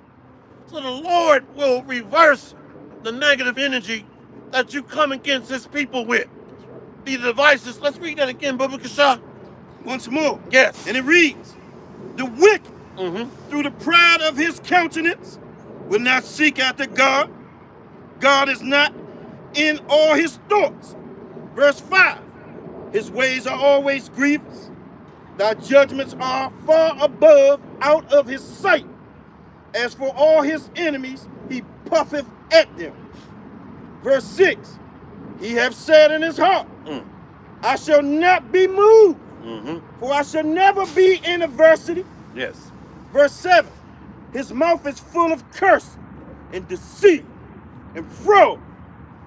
So the Lord will reverse the negative energy that you come against his people with. The devices, let's read that again, Baba Kasha. Once more. Yes. And it reads, The wicked, Mm-hmm. through the pride of his countenance, will not seek after God. God is not in all his thoughts. Verse 5, His ways are always grievous. Thy judgments are far above out of his sight. As for all his enemies, he puffeth at them. Verse 6, He hath said in his heart, I shall not be moved, for I shall never be in adversity. Yes. Verse 7, His mouth is full of curse and deceit and fraud.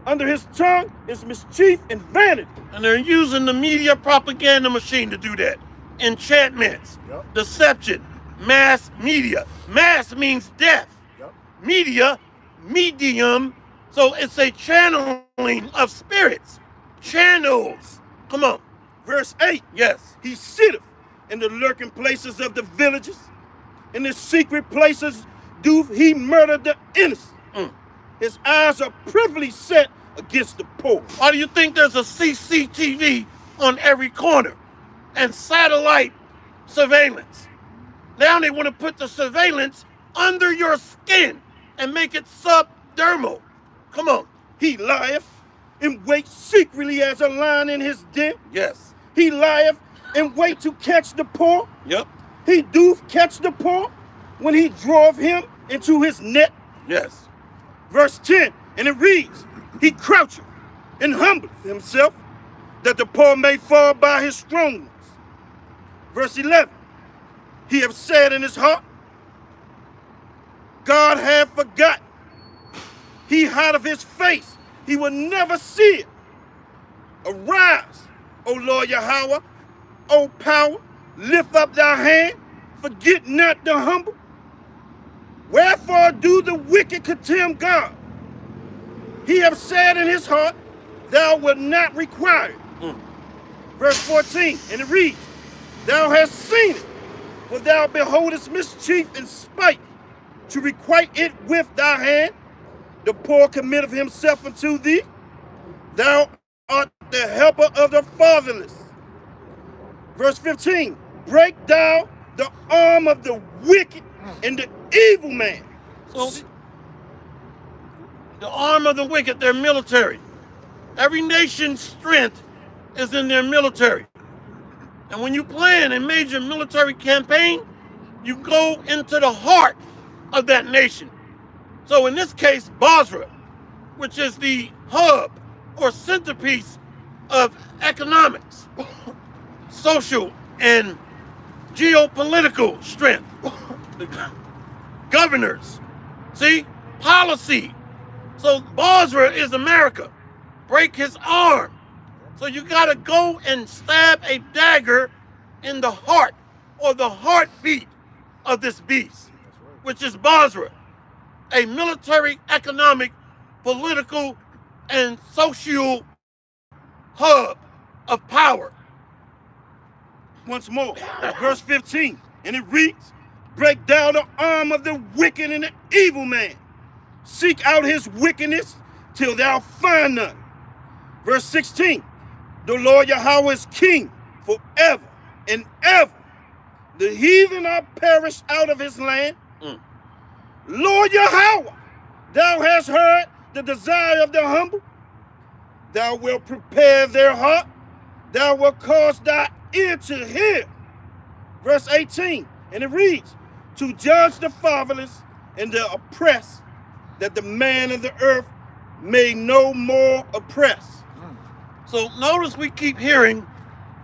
Under his tongue is mischief and vanity. And they're using the media propaganda machine to do that. Enchantments, Yep. deception, mass media. Mass means death. Yep. Media, medium. So it's a channeling of spirits. Channels. Come on. Verse 8, Yes. He sitteth in the lurking places of the villages. In the secret places doth he murder the innocent. His eyes are privily set against the poor. Why do you think there's a CCTV on every corner and satellite surveillance? Now they want to put the surveillance under your skin and make it subdermal. Come on. He lieth and waits secretly as a lion in his den. Yes. He lieth and wait to catch the poor. Yep. He doth catch the poor when he draweth him into his net. Yes. Verse 10, and it reads, He croucheth and humbleth himself, that the poor may fall by his strong ones. Verse 11, He hath said in his heart, God hath forgotten. He hideth his face, he will never see it. Arise, O Lord Yahweh, O power, lift up thy hand, forget not the humble. Wherefore do the wicked contemn God? He have said in his heart, thou wilt not require it. Mm. Verse 14, and it reads, thou hast seen it, for thou beholdest mischief and spite, to requite it with thy hand. The poor committeth himself unto thee. Thou art the helper of the fatherless. Verse 15, break thou the arm of the wicked and the evil man. So the arm of the wicked, their military. Every nation's strength is in their military. And when you plan a major military campaign, you go into the heart of that nation. So in this case, Basra, which is the hub or centerpiece of economics, social and geopolitical strength, governors, see, policy. So Basra is America. Break his arm. So you gotta go and stab a dagger in the heart or the heartbeat of this beast, which is Basra, a military, economic, political, and social hub of power. Once more, verse 15, and it reads, break down the arm of the wicked and the evil man. Seek out his wickedness till thou find none. Verse 16, the Lord Yahweh is king forever and ever. The heathen are perished out of his land. Mm. Lord Yahweh, thou hast heard the desire of the humble. Thou wilt prepare their heart. Thou wilt cause thy ear to hear. Verse 18, and it reads, to judge the fatherless and the oppressed, that the man of the earth may no more oppress. So notice we keep hearing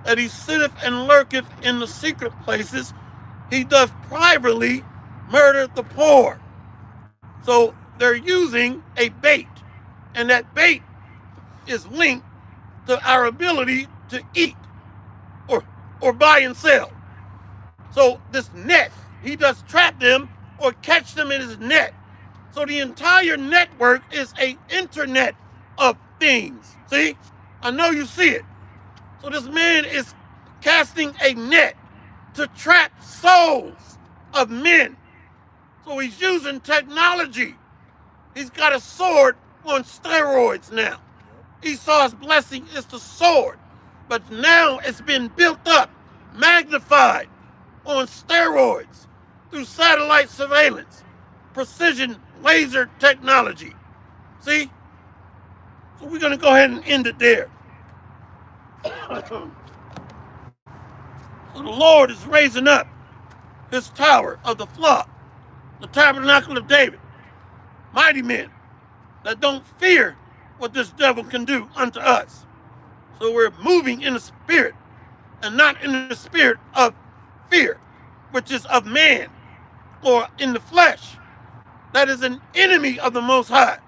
that he sitteth and lurketh in the secret places. He doth privately murder the poor. So they're using a bait, and that bait is linked to our ability to eat or buy and sell. So this net, he does trap them or catch them in his net. So the entire network is an internet of things. See? I know you see it. So this man is casting a net to trap souls of men. So he's using technology. He's got a sword on steroids now. Esau's blessing is the sword, but now it's been built up, magnified on steroids through satellite surveillance, precision laser technology. See? So we're going to go ahead and end it there. So the Lord is raising up his tower of the flock, the tabernacle of David, mighty men that don't fear what this devil can do unto us. So we're moving in the spirit and not in the spirit of fear, which is of man or in the flesh. That is an enemy of the Most High.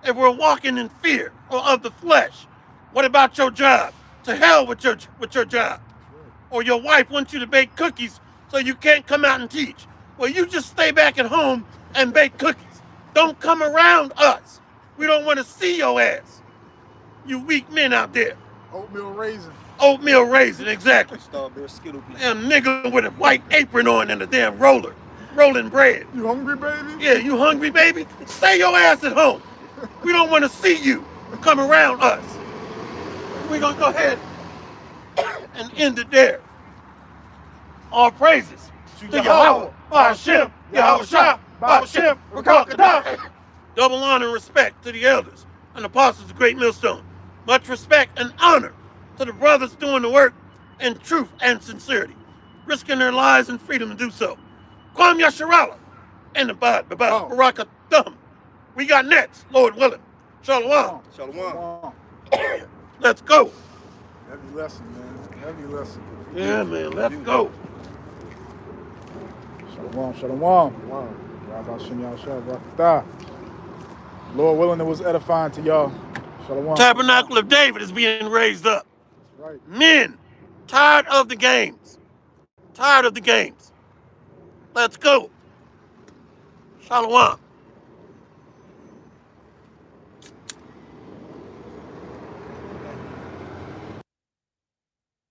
If we're walking in fear or of the flesh, what about your job? To hell with your job. Or your wife wants you to bake cookies so you can't come out and teach. Well, you just stay back at home and bake cookies. Don't come around us. We don't want to see your ass. You weak men out there. Oatmeal raisin. Oatmeal raisin, exactly. Starburst Skittle Blend. Damn nigga with a white apron on and a damn roller, rolling bread. You hungry, baby? Yeah, you hungry, baby? Stay your ass at home. We don't want to see you come around us. We're going to go ahead and end it there. All praises to Yahweh, Ba'ashem, Yahweh Shah, Ba'ashem, Rakakadah. Double honor and respect to the elders and apostles of Great Millstone. Much respect and honor to the brothers doing the work in truth and sincerity, risking their lives and freedom to do so. Kwam Yasharala and the Barakathum. We got next, Lord willing. Shalom. Shalom. Let's go. Heavy lesson, man. Heavy lesson. Yeah, man, let's go. Shalom, shalom. Wow. Rabbi Shem Yahshua Barakatah. Lord willing, it was edifying to y'all. Shalom. Tabernacle of David is being raised up. Right. Men, tired of the games. Tired of the games. Let's go. Shalom.